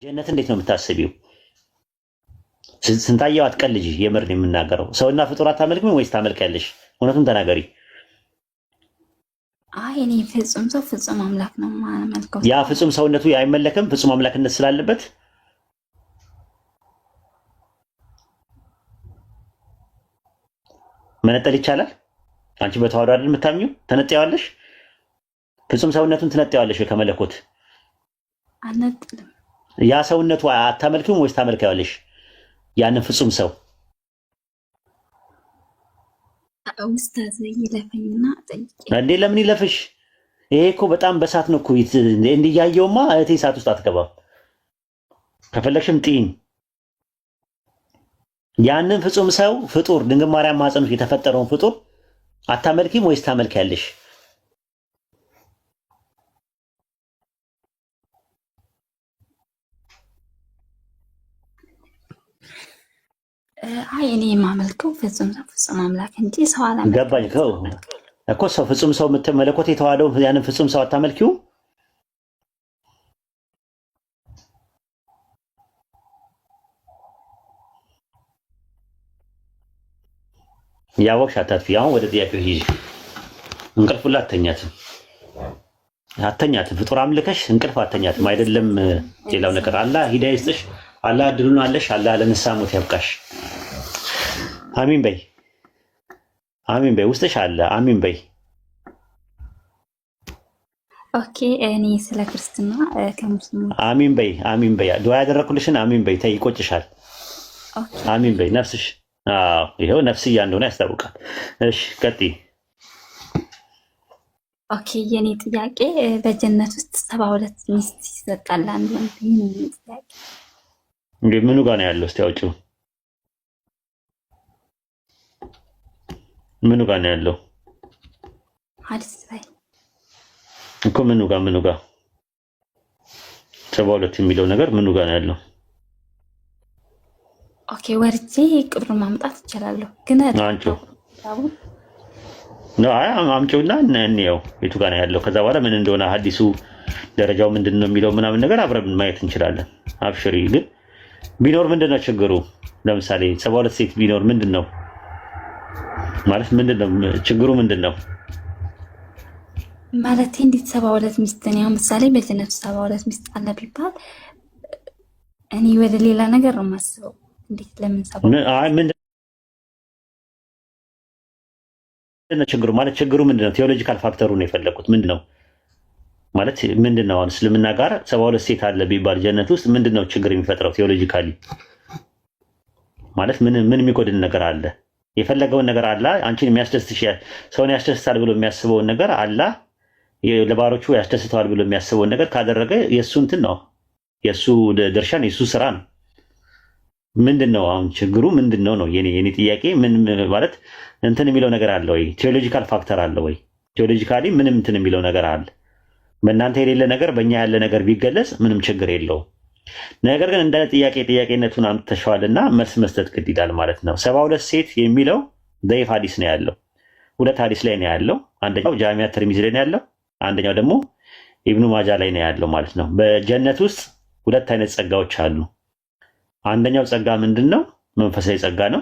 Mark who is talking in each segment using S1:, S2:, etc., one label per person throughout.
S1: ጀነት እንዴት ነው የምታስቢው? ስንታየው አትቀልጂ። የምር የምናገረው ሰውና ፍጡር አታመልክም ወይስ ታመልካለሽ? እውነቱን ተናገሪ።
S2: አይ እኔ ፍጹም ሰው ፍጹም አምላክ ነው ማመልከው።
S1: ያ ፍጹም ሰውነቱ አይመለክም ፍጹም አምላክነት ስላለበት መነጠል ይቻላል። አንቺ በተዋህዶ አይደል የምታምኚው? ተነጠያለሽ። ፍጹም ሰውነቱን ትነጠያለሽ ከመለኮት
S2: አነጥልም።
S1: ያ ሰውነቱ አታመልክም ወይስ ታመልካለሽ? ያንን ፍጹም ሰው
S2: ኡስታዝ ይለፈኝና ጠይቄ
S1: እንዴ ለምን ይለፍሽ? ይሄ እኮ በጣም በሳት ነው እኮ እንዲያየውማ እህቴ ሳት ውስጥ አትገባም። ከፈለግሽም ጥይኝ። ያንን ፍጹም ሰው ፍጡር ድንግል ማርያም ማህፀን ውስጥ የተፈጠረውን ፍጡር አታመልኪም ወይስ ታመልኪያለሽ?
S2: አይ እኔ የማመልከው ፍጹም ሰው ፍጹም አምላክ እንጂ ሰው አላመልክም።
S1: ገባኝ እኮ ሰው ፍጹም ሰው መለኮት የተዋሃደው ያንን ፍጹም ሰው አታመልኪው? ያወቅሽ አታጥፊ። አሁን ወደ ጥያቄው ሂጂ። እንቅልፉላ አተኛትም ፍጡር አምልከሽ እንቅልፍ አተኛትም። አይደለም ሌላው ነገር አላህ ሂዳያ ይስጥሽ። አላህ እድሉን አለሽ። አላህ ለንስሐ ሞት ያብቃሽ። አሚን በይ፣ አሚን በይ። ውስጥሽ አለ። አሚን በይ።
S2: ኦኬ እኔ ስለ ክርስትና ከሙስሊሞች
S1: አሚን በይ፣ አሚን በይ። ዱዓ ያደረኩልሽን አሚን በይ። ተይ ይቆጭሻል። አሚን በይ። ነፍስሽ ይኸው ነፍስያ እንደሆነ ያስታውቃል። እሺ ቀጥይ።
S2: ኦኬ የኔ ጥያቄ በጀነት ውስጥ 72 ሚስት ይሰጣል አንድ ወንድ። ይሄን ጥያቄ
S1: እንዴ ምኑ ጋር ነው ያለው? እስቲ አውጪው። ምኑ ጋር ነው ያለው?
S2: ሐዲስ ላይ
S1: እኮ ምኑ ጋር 72 የሚለው ነገር ምኑ ጋር ነው ያለው?
S2: ኦኬ ወርጄ ቅብሩን ማምጣት እችላለሁ ግን
S1: አንቺው ነው አምጪውና እንየው የቱ ጋር ነው ያለው። ከዛ በኋላ ምን እንደሆነ ሐዲሱ ደረጃው ምንድነው የሚለው ምናምን ነገር አብረን ማየት እንችላለን። አብሽሪ። ግን ቢኖር ምንድነው ችግሩ? ለምሳሌ 72 ሴት ቢኖር ምንድነው ማለት ምንድነው ችግሩ? ምንድነው
S2: ማለት እንዴት 72 ሚስት ነው? ያው ምሳሌ በጀነት 72 ሚስት አለ ቢባል እኔ ወደ ሌላ ነገር ነው የማስበው። እንዴት ለምን 72
S1: ምንድነው ችግሩ? ማለት ችግሩ ምንድነው? ቴዎሎጂካል ፋክተሩ ነው የፈለኩት። ምንድነው ማለት ምንድነው? አሁን እስልምና ጋር 72 ሴት አለ ቢባል ጀነት ውስጥ ምንድነው ችግር የሚፈጥረው? ቴዎሎጂካሊ ማለት ምን የሚጎድል ነገር አለ? የፈለገውን ነገር አላ አንቺን የሚያስደስትሽ ሰውን ያስደስታል ብሎ የሚያስበውን ነገር አላ ለባሮቹ ያስደስተዋል ብሎ የሚያስበውን ነገር ካደረገ የእሱ እንትን ነው፣ የእሱ ድርሻን፣ የእሱ ስራ ነው። ምንድነው አሁን ችግሩ ምንድነው ነው የኔ ጥያቄ። ምን ማለት እንትን የሚለው ነገር አለ ወይ? ቴዎሎጂካል ፋክተር አለ ወይ? ቴዎሎጂካሊ ምንም እንትን የሚለው ነገር አለ? በእናንተ የሌለ ነገር በእኛ ያለ ነገር ቢገለጽ ምንም ችግር የለውም። ነገር ግን እንደ ጥያቄነቱን አምጥተሽዋልና መልስ መስጠት ግድ ይላል ማለት ነው። 72 ሴት የሚለው ደይፍ ሐዲስ ነው ያለው። ሁለት ሐዲስ ላይ ነው ያለው። አንደኛው ጃሚዓ ተርሚዚ ላይ ነው ያለው፣ አንደኛው ደግሞ ኢብኑ ማጃ ላይ ነው ያለው ማለት ነው። በጀነት ውስጥ ሁለት አይነት ጸጋዎች አሉ። አንደኛው ጸጋ ምንድነው? መንፈሳዊ ጸጋ ነው።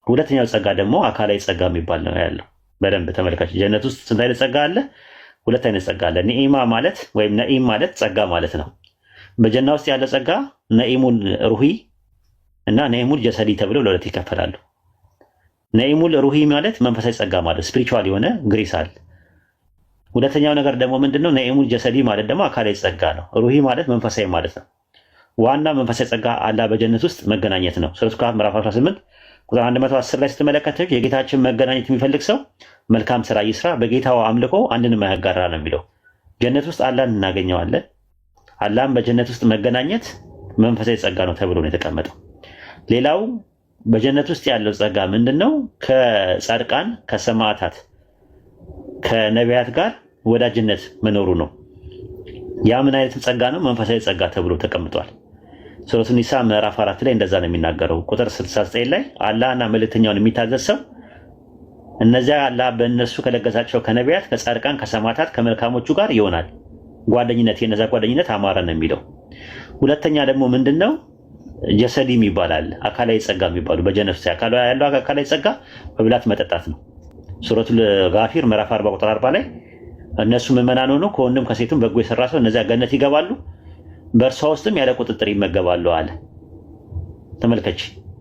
S1: ሁለተኛው ጸጋ ደግሞ አካላዊ ጸጋ የሚባል ነው ያለው። በደንብ ተመልካች። ጀነት ውስጥ ስንት አይነት ጸጋ አለ? ሁለት አይነት ጸጋ አለ። ኒኢማ ማለት ወይም ነኢም ማለት ጸጋ ማለት ነው። በጀና ውስጥ ያለ ጸጋ ነኢሙል ሩሂ እና ነኢሙል ጀሰዲ ተብለው ለሁለት ይከፈላሉ። ነኢሙል ሩሂ ማለት መንፈሳዊ ጸጋ ማለት ስፒሪቹዋል የሆነ ግሬስ አለ። ሁለተኛው ነገር ደግሞ ምንድነው? ነኢሙል ጀሰዲ ማለት ደግሞ አካላዊ ጸጋ ነው። ሩሂ ማለት መንፈሳዊ ማለት ነው። ዋና መንፈሳዊ ጸጋ አላህ በጀነት ውስጥ መገናኘት ነው። ሱረቱ ካህፍ ምዕራፍ 18 ቁጥር 110 ላይ ስትመለከቱ የጌታችን መገናኘት የሚፈልግ ሰው መልካም ስራ ይስራ፣ በጌታው አምልኮ አንድንም አያጋራ ነው የሚለው። ጀነት ውስጥ አላህን እናገኘዋለን። አላህን በጀነት ውስጥ መገናኘት መንፈሳዊ ጸጋ ነው ተብሎ ነው የተቀመጠው። ሌላው በጀነት ውስጥ ያለው ጸጋ ምንድነው? ከጻድቃን ከሰማዕታት ከነቢያት ጋር ወዳጅነት መኖሩ ነው። ያ ምን አይነት ጸጋ ነው? መንፈሳዊ ጸጋ ተብሎ ተቀምጧል። ሱረቱ ኒሳ ምዕራፍ 4 ላይ እንደዛ ነው የሚናገረው። ቁጥር 69 ላይ አላህና መልእክተኛውን የሚታዘዝ ሰው እነዚያ አላህ በእነሱ ከለገሳቸው ከነቢያት ከጻድቃን ከሰማዕታት ከመልካሞቹ ጋር ይሆናል። ጓደኝነት የነዛ ጓደኝነት አማረ ነው የሚለው። ሁለተኛ ደግሞ ምንድነው ጀሰዲም ይባላል አካላዊ ጸጋ የሚባሉ በጀነት ውስጥ ያለው አካላዊ ጸጋ መብላት መጠጣት ነው። ሱረቱል ጋፊር ምዕራፍ 40 ቁጥር 40 ላይ እነሱ ምዕመናን ሆነው ከወንድም ከሴቱም በጎ የሰራ ሰው እነዚያ ገነት ይገባሉ፣ በእርሷ ውስጥም ያለ ቁጥጥር ይመገባሉ አለ። ተመልከች፣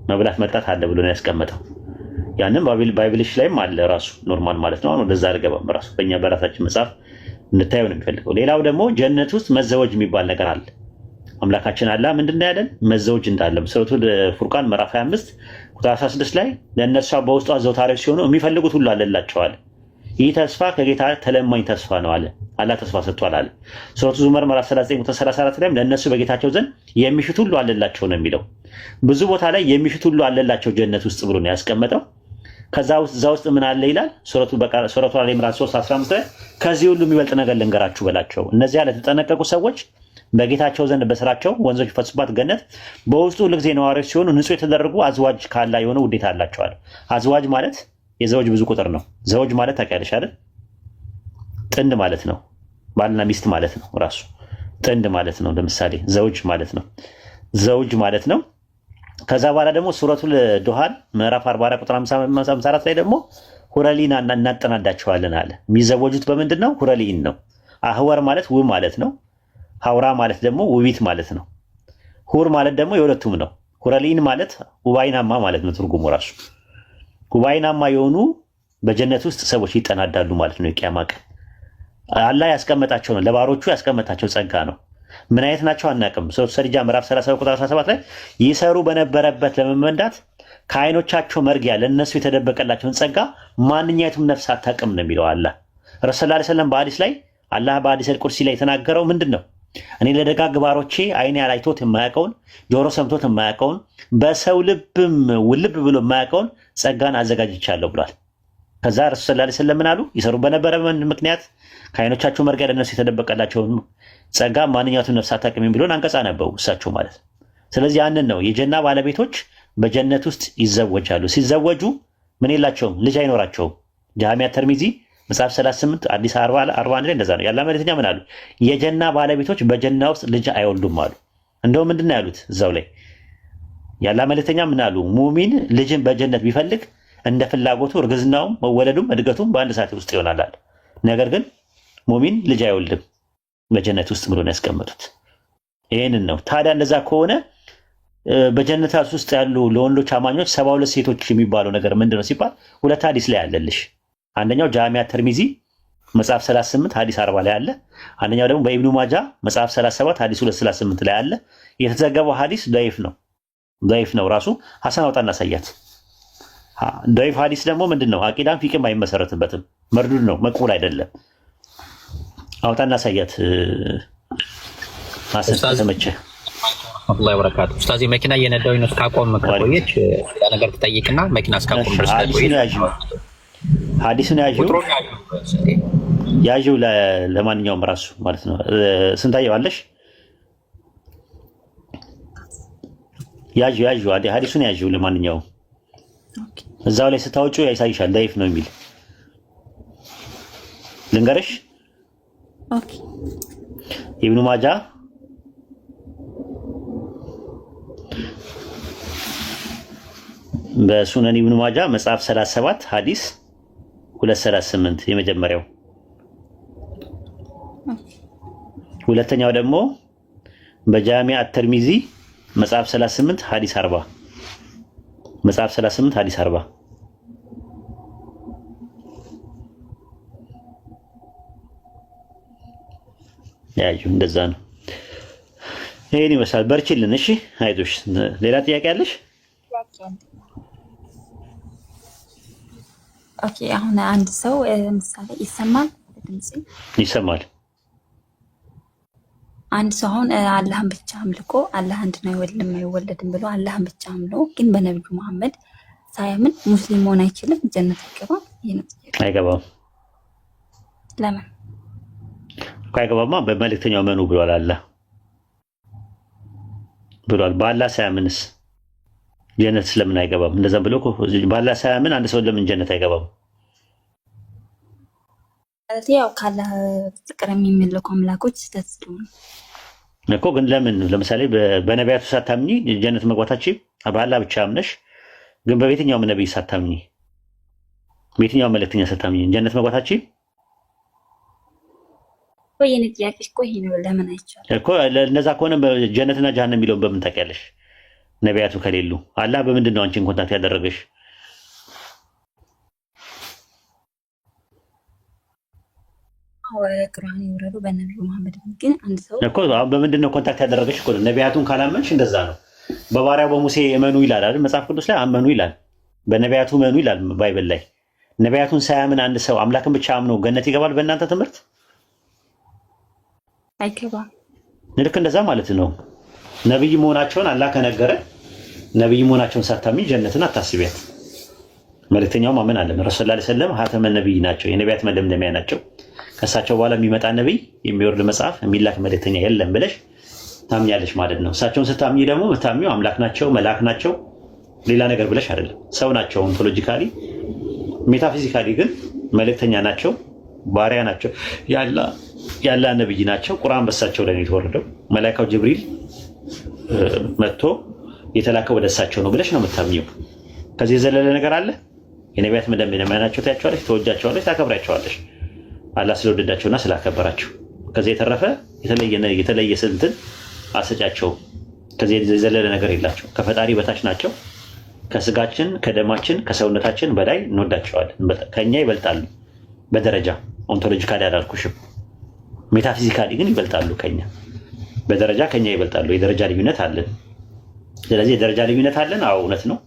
S1: መብላት መጠጣት አለ ብሎ ነው ያስቀመጠው። ያንን ባይብልሽ ላይም አለ ራሱ ኖርማል ማለት ነው። አሁን ወደዛ አልገባም። ራሱ በእኛ በራሳችን መጽሐፍ እንድታየው ነው የሚፈልገው። ሌላው ደግሞ ጀነት ውስጥ መዘወጅ የሚባል ነገር አለ። አምላካችን አላህ ምንድነው ያለን? መዘወጅ እንዳለ ሱረቱል ፉርቃን ምዕራፍ 25 ቁጥር 16 ላይ ለእነርሷ በውስጧ ዘውታሪዎች ሲሆኑ የሚፈልጉት ሁሉ አለላቸዋል። ይህ ተስፋ ከጌታ ተለማኝ ተስፋ ነው አለ። አላህ ተስፋ ሰጥቷል አለ። ሱረቱ ዙመር ምዕራፍ 39 ቁጥር 34 ላይም ለእነሱ በጌታቸው ዘንድ የሚሽት ሁሉ አለላቸው ነው የሚለው። ብዙ ቦታ ላይ የሚሽት ሁሉ አለላቸው ጀነት ውስጥ ብሎ ነው ያስቀመጠው። ከዛ ውስጥ ምን አለ ይላል ሱረቱ አለ ኢምራን 3:15 ላይ ከዚህ ሁሉ የሚበልጥ ነገር ልንገራችሁ በላቸው፣ እነዚያ ለተጠነቀቁ ሰዎች በጌታቸው ዘንድ በስራቸው ወንዞች ፈሱባት ገነት በውስጡ ሁልጊዜ ነዋሪዎች ሲሆኑ ንጹህ የተደረጉ አዝዋጅ ካላ የሆነ ውዴታ አላቸዋል። አዝዋጅ ማለት የዘውጅ ብዙ ቁጥር ነው። ዘውጅ ማለት ታውቂያለሽ አይደል? ጥንድ ማለት ነው። ባልና ሚስት ማለት ነው። ራሱ ጥንድ ማለት ነው። ለምሳሌ ዘውጅ ማለት ነው። ዘውጅ ማለት ነው። ከዛ በኋላ ደግሞ ሱረቱል ዱሃን ምዕራፍ 44 ቁጥር 54 ላይ ደግሞ ሁረሊና እናጠናዳቸዋለን አለ። የሚዘወጁት በምንድን ነው? ሁረሊን ነው። አህወር ማለት ውብ ማለት ነው። ሀውራ ማለት ደግሞ ውቢት ማለት ነው። ሁር ማለት ደግሞ የሁለቱም ነው። ሁረሊን ማለት ውባይናማ ማለት ነው። ትርጉሙ ራሱ ውባይናማ የሆኑ በጀነት ውስጥ ሰዎች ይጠናዳሉ ማለት ነው። የቂያማ ቀን አላህ ያስቀመጣቸው ነው፣ ለባሮቹ ያስቀመጣቸው ጸጋ ነው። ምን አይነት ናቸው አናውቅም። ሱረቱ ሰሪጃ ምዕራፍ 30 ቁጥር 17 ላይ ይሰሩ በነበረበት ለመመንዳት ከዓይኖቻቸው መርጊያ ለእነሱ የተደበቀላቸውን ጸጋ ማንኛቱም ነፍስ አታውቅም ነው የሚለው አላህ። ረሱል ሰለላሁ ዐለይሂ ወሰለም በሐዲስ ላይ አላህ በሐዲስ አልቁርሲ ላይ የተናገረው ምንድን ነው? እኔ ለደጋግ ባሮቼ አይኔ ያላይቶት የማያውቀውን ጆሮ ሰምቶት የማያውቀውን በሰው ልብም ውልብ ብሎ የማያውቀውን ጸጋን አዘጋጅቻለሁ ብሏል። ከዛ ረሱል ሰለላሁ ዐለይሂ ወሰለም ምን አሉ? ይሰሩ በነበረ ምክንያት ከዓይኖቻቸው መርጊያ ለእነሱ የተደበቀላቸውን ጸጋ ማንኛቱም ነፍስ አታውቅም ብሎን አንቀጽ አነበቡ እሳቸው ማለት። ስለዚህ ያንን ነው የጀና ባለቤቶች በጀነት ውስጥ ይዘወጃሉ። ሲዘወጁ ምን የላቸውም? ልጅ አይኖራቸውም። ጃሚዓ ተርሚዚ መጽሐፍ 38 አዲስ 41 ላይ እንደዛ ነው። ያላ መልእክተኛ ምን አሉ? የጀና ባለቤቶች በጀና ውስጥ ልጅ አይወልዱም አሉ። እንደው ምንድን ነው ያሉት እዛው ላይ? ያላ መልእክተኛ ምን አሉ? ሙሚን ልጅን በጀነት ቢፈልግ እንደ ፍላጎቱ እርግዝናውም መወለዱም እድገቱም በአንድ ሰዓት ውስጥ ይሆናል አለ። ነገር ግን ሙሚን ልጅ አይወልድም በጀነት ውስጥ ብሎ ነው ያስቀመጡት። ይሄንን ነው። ታዲያ እንደዛ ከሆነ በጀነት ውስጥ ያሉ ለወንዶች አማኞች 72 ሴቶች የሚባለው ነገር ምንድነው ሲባል ሁለት ሐዲስ ላይ አለልሽ። አንደኛው ጃሚዓ ተርሚዚ መጽሐፍ 38 ሐዲስ 40 ላይ አለ። አንደኛው ደግሞ በኢብኑ ማጃ መጽሐፍ 37 ሐዲስ 238 ላይ አለ። የተዘገበው ሐዲስ ضعيف ነው ራሱ ሐሰን አውጣና ሳያት። ضعيف ሐዲስ ደግሞ ምንድነው? አቂዳም ፊቅም አይመሰረትበትም፣ መርዱድ ነው፣ መቅቡል አይደለም። አውጣና ሳያት ሐሰን ተመቸ
S3: አላህ ወበረካቱ። ኡስታዝ መኪና እየነዳሁኝ ነው። እስካቆም ከቆየች ያ ነገር ትጠይቅና መኪና እስካቆም ድረስ
S1: ሐዲሱን ያዥው ለማንኛውም ራሱ ማለት ነው። ስንታየው አለሽ? ያዥው ሐዲሱን ያዥው ለማንኛውም እዛው ላይ ስታወጩ ያሳይሻል። ضعيف ነው የሚል ልንገርሽ።
S2: ኦኬ
S1: ኢብኑ ማጃ በሱነን ኢብኑ ማጃ መጽሐፍ 37 ሐዲስ 238 የመጀመሪያው። ሁለተኛው ደግሞ በጃሚዓ ተርሚዚ መጽሐፍ 38 ሐዲስ 40 መጽሐፍ 38 ሐዲስ 40 ያዩ እንደዛ ነው። ይሄን ይመስላል። በርቺልን። እሺ አይዞሽ። ሌላ ጥያቄ አለሽ?
S2: ኦኬ አሁን አንድ ሰው ምሳሌ ይሰማል? ድምጽ
S1: ይሰማል።
S2: አንድ ሰው አሁን አላህን ብቻ አምልኮ አላህ አንድ ነው አይወለድም ብሎ አላህን ብቻ አምልኮ ግን በነብዩ መሐመድ ሳያምን ሙስሊም መሆን አይችልም? ጀነት አይገባም?
S1: አይገባም።
S2: ለምን
S1: አይገባማ? በመልእክተኛው መኑ ብሏል አላህ ብሏል። በአላህ ሳያምንስ ጀነት ስለምን አይገባም? እንደዛ ብሎ በአላህ ሳያምን አንድ ሰው ለምን ጀነት አይገባም?
S2: ያው ካላህ ፍቅር የሚመለኩ አምላኮች ስህተት ስለሆነ
S1: እኮ ግን ለምን ለምሳሌ በነቢያቱ ሳታምኚ ጀነት መግባታችን በአላህ ብቻ አምነሽ ግን በየትኛውም ነብይ ሳታምኚ በየትኛውም መልእክተኛ ሳታምኚ ጀነት መግባታችን
S2: ቆየኔ ጥያቄ እኮ ይሄ ነው። ለምን አይቻልም
S1: እኮ ለነዛ ከሆነ ጀነትና ጀሃነም የሚለውን በምን ታውቂያለሽ? ነቢያቱ ከሌሉ አላህ በምንድን ነው አንቺን ኮንታክት ያደረገሽ?
S2: ቁርአን የወረደው በነብዩ መሐመድ ግን አንድ ሰው
S1: እኮ በምንድን ነው ኮንታክት ያደረገሽ? እኮ ነቢያቱን ካላመንሽ እንደዛ ነው። በባሪያው በሙሴ እመኑ ይላል አይደል? መጽሐፍ ቅዱስ ላይ አመኑ ይላል። በነቢያቱ እመኑ ይላል ባይብል ላይ። ነቢያቱን ሳያምን አንድ ሰው አምላክን ብቻ አምኖ ገነት ይገባል? በእናንተ ትምህርት
S2: አይገባም።
S1: ልክ እንደዛ ማለት ነው። ነብይ መሆናቸውን አላህ ከነገረ ነብይ መሆናቸውን ሳታምኝ ጀነትን አታስቢያት። መልእክተኛው ማመን አለ። ረሱል ሰለላሁ ዐለይሂ ወሰለም ሀተመ ነብይ ናቸው፣ የነቢያት መደምደሚያ ናቸው። ከእሳቸው በኋላ የሚመጣ ነብይ፣ የሚወርድ መጽሐፍ፣ የሚላክ መልእክተኛ የለም ብለሽ ታምኛለሽ ማለት ነው። እሳቸውን ስታምኚ ደግሞ የምታምኚው አምላክ ናቸው፣ መልአክ ናቸው፣ ሌላ ነገር ብለሽ አይደለም። ሰው ናቸው ኦንቶሎጂካሊ፣ ሜታፊዚካሊ ግን መልእክተኛ ናቸው፣ ባሪያ ናቸው፣ ያላ ነብይ ናቸው። ቁርአን በእሳቸው ላይ ነው የተወረደው። መላእክቱ ጅብሪል መጥቶ የተላከው ወደ እሳቸው ነው ብለሽ ነው የምታምኚው። ከዚህ የዘለለ ነገር አለ? የነቢያት መደምደሚያ ናቸው ትያቸዋለሽ፣ ተወጃቸዋለሽ፣ ታከብራቸዋለሽ አላህ ስለወደዳቸውና ስላከበራቸው። ከዚህ የተረፈ የተለየ ስንትን አሰጫቸው። ከዚህ የዘለለ ነገር የላቸው። ከፈጣሪ በታች ናቸው። ከስጋችን ከደማችን ከሰውነታችን በላይ እንወዳቸዋለን። ከኛ ይበልጣሉ በደረጃ ኦንቶሎጂካሊ አላልኩሽም። ሜታፊዚካሊ ግን ይበልጣሉ ከኛ በደረጃ ከኛ ይበልጣሉ። የደረጃ ልዩነት አለን። ስለዚህ የደረጃ ልዩነት አለን። አዎ እውነት ነው።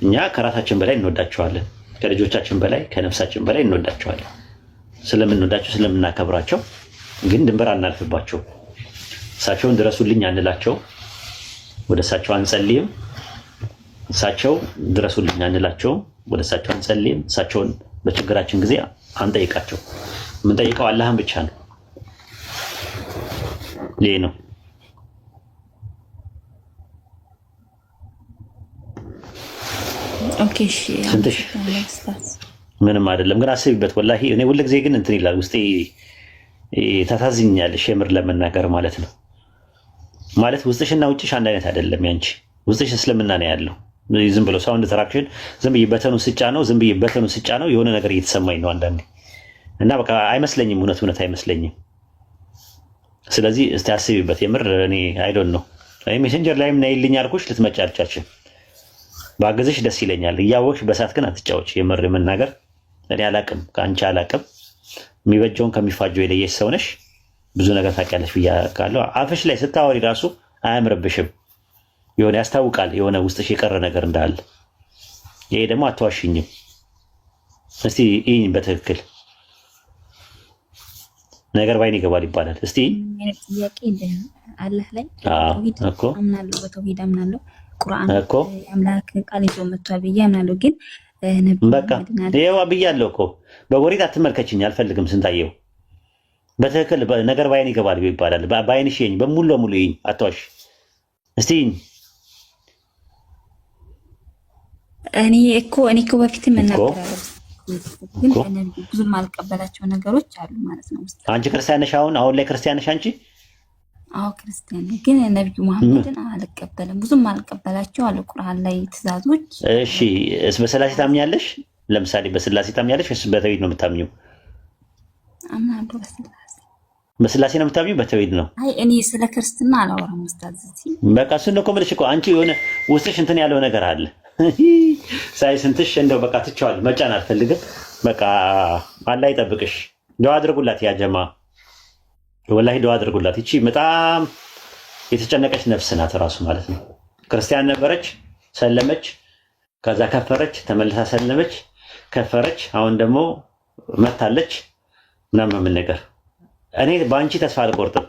S1: እኛ ከራሳችን በላይ እንወዳቸዋለን። ከልጆቻችን በላይ ከነፍሳችን በላይ እንወዳቸዋለን። ስለምንወዳቸው ስለምናከብራቸው ግን ድንበር አናልፍባቸው። እሳቸውን ድረሱልኝ አንላቸው፣ ወደ እሳቸው አንጸልይም። እሳቸው ድረሱልኝ አንላቸውም፣ ወደ እሳቸው አንጸልይም። እሳቸውን በችግራችን ጊዜ አንጠይቃቸው። የምንጠይቀው አላህን ብቻ ነው። ይሄ ነው።
S2: ኦኬ እሺ።
S1: ስንትሽ ምንም አይደለም፣ ግን አስቢበት። ወላሂ እኔ ሁልጊዜ ግን እንትን ይላል ውስጤ፣ ታሳዝኛለሽ የምር ለመናገር ማለት ነው። ማለት ውስጥሽና ውጭሽ አንድ አይነት አይደለም። ያንቺ ውስጥሽ እስልምና ነው ያለው። ዝም ብሎ ሳውንድ ትራክሽን ዝም ብዬ በተኑ ስጫ ነው የሆነ ነገር እየተሰማኝ ነው አንዳንዴ እና በቃ አይመስለኝም፣ እውነት አይመስለኝም። ስለዚህ እስቲ አስቢበት የምር። እኔ አይዶን ነው ሜሴንጀር ላይም ነይልኝ አልኩሽ፣ ልትመጪ አልቻልሽም። ባገዝሽ ደስ ይለኛል። እያወቅሽ በሳት ግን አትጫወች። የምር የመናገር እኔ አላቅም፣ ከአንቺ አላቅም። የሚበጀውን ከሚፋጀው የለየሽ ሰው ነሽ። ብዙ ነገር ታውቂያለሽ ብዬ አውቃለሁ። አፍሽ ላይ ስታወሪ ራሱ አያምርብሽም። የሆነ ያስታውቃል የሆነ ውስጥሽ የቀረ ነገር እንዳለ። ይሄ ደግሞ አትዋሽኝም። እስቲ ይህን በትክክል ነገር ባይን ይገባል ይባላል። እስቲ
S2: ጥያቄ አላህ ላይ
S1: እኮ
S2: አምናለሁ፣ በተውሂድ አምናለሁ። ቁርአን እኮ አምላክ ቃል ይዞ መጥቷል ብዬ አምናለሁ። ግን
S1: በቃ ይኸው ብያለሁ እኮ በጎሪጥ አትመልከችኝ፣ አልፈልግም። ስንታየው በትክክል ነገር ባይን ይገባል ይባላል። ባይንሽ ይኝ በሙሉ ለሙሉ ይኝ፣ አትዋሽ። እስቲ
S2: እኔ እኮ በፊት መናገራለሁ፣ ግን ብዙም አልቀበላቸው ነገሮች አሉ ማለት ነው።
S1: አንቺ ክርስቲያን ነሽ? አሁን ላይ ክርስቲያን ነሽ አንቺ?
S2: አዎ ክርስቲያን ነኝ፣ ግን ነብዩ መሐመድን አልቀበልም። ብዙም አልቀበላቸው አሉ ቁርአን ላይ ትእዛዞች።
S1: እሺ በስላሴ ታምኛለሽ? ለምሳሌ በስላሴ ታምኛለሽ ወይስ በተውሂድ ነው የምታምኚው?
S2: አምናለሁ በስላሴ።
S1: በስላሴ ነው የምታምኚው? በተውሂድ ነው?
S2: አይ እኔ ስለ ክርስትና አላወራም ኡስታዝ።
S1: በቃ እሱን ነው እኮ የምልሽ እኮ። አንቺ የሆነ ውስጥሽ እንትን ያለው ነገር አለ ሳይ ስንትሽ እንደው በቃ ትቼዋለሁ፣ መጫን አልፈልግም። በቃ አላህ ይጠብቅሽ። ዱዓ አድርጉላት ያ ጀማ፣ ወላሂ ዱዓ አድርጉላት። ይቺ በጣም የተጨነቀች ነፍስ ናት ራሱ ማለት ነው። ክርስቲያን ነበረች፣ ሰለመች፣ ከዛ ከፈረች፣ ተመልሳ ሰለመች፣ ከፈረች፣ አሁን ደግሞ መታለች ምናምን ነገር። እኔ በአንቺ ተስፋ አልቆርጥም፣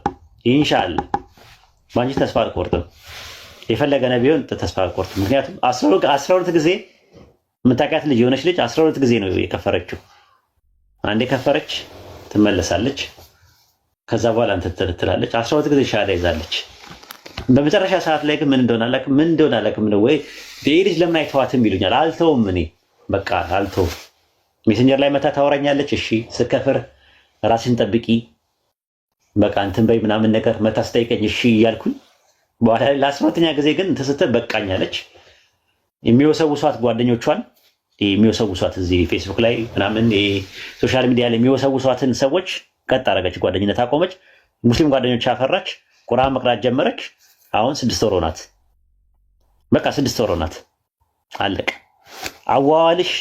S1: ኢንሻአላህ በአንቺ ተስፋ አልቆርጥም። የፈለገ ነቢዩን ተስፋ አልቆርጥም። ምክንያቱም 12 ጊዜ የምታውቂያት ልጅ የሆነች ልጅ 12 ጊዜ ነው የከፈረችው። አንዴ ከፈረች ትመለሳለች፣ ከዛ በኋላ እንትን ትላለች። 12 ጊዜ ሻሃዳ ይዛለች። በመጨረሻ ሰዓት ላይ ግን ምን እንደሆነ አላውቅም ነው ወይ ይህ ልጅ ለምን አይተዋትም ይሉኛል። አልተውም፣ እኔ በቃ አልተውም። ሜሴንጀር ላይ መታ ታወራኛለች። እሺ ስከፍር ራስሽን ጠብቂ፣ በቃ እንትን በይ ምናምን ነገር መታስጠይቀኝ እሺ እያልኩኝ በኋላ ለ12ኛ ጊዜ ግን እንትን ስትል በቃኝ አለች። የሚወሰውሷት ጓደኞቿን የሚወሰውሷት እዚህ ፌስቡክ ላይ ምናምን ሶሻል ሚዲያ ላይ የሚወሰውሷትን ሰዎች ቀጥ አደረገች። ጓደኝነት አቆመች። ሙስሊም ጓደኞች አፈራች። ቁርአን መቅራት ጀመረች። አሁን 6 ወር ሆናት። በቃ 6 ወር ሆናት። አለቀ። አዋዋልሽ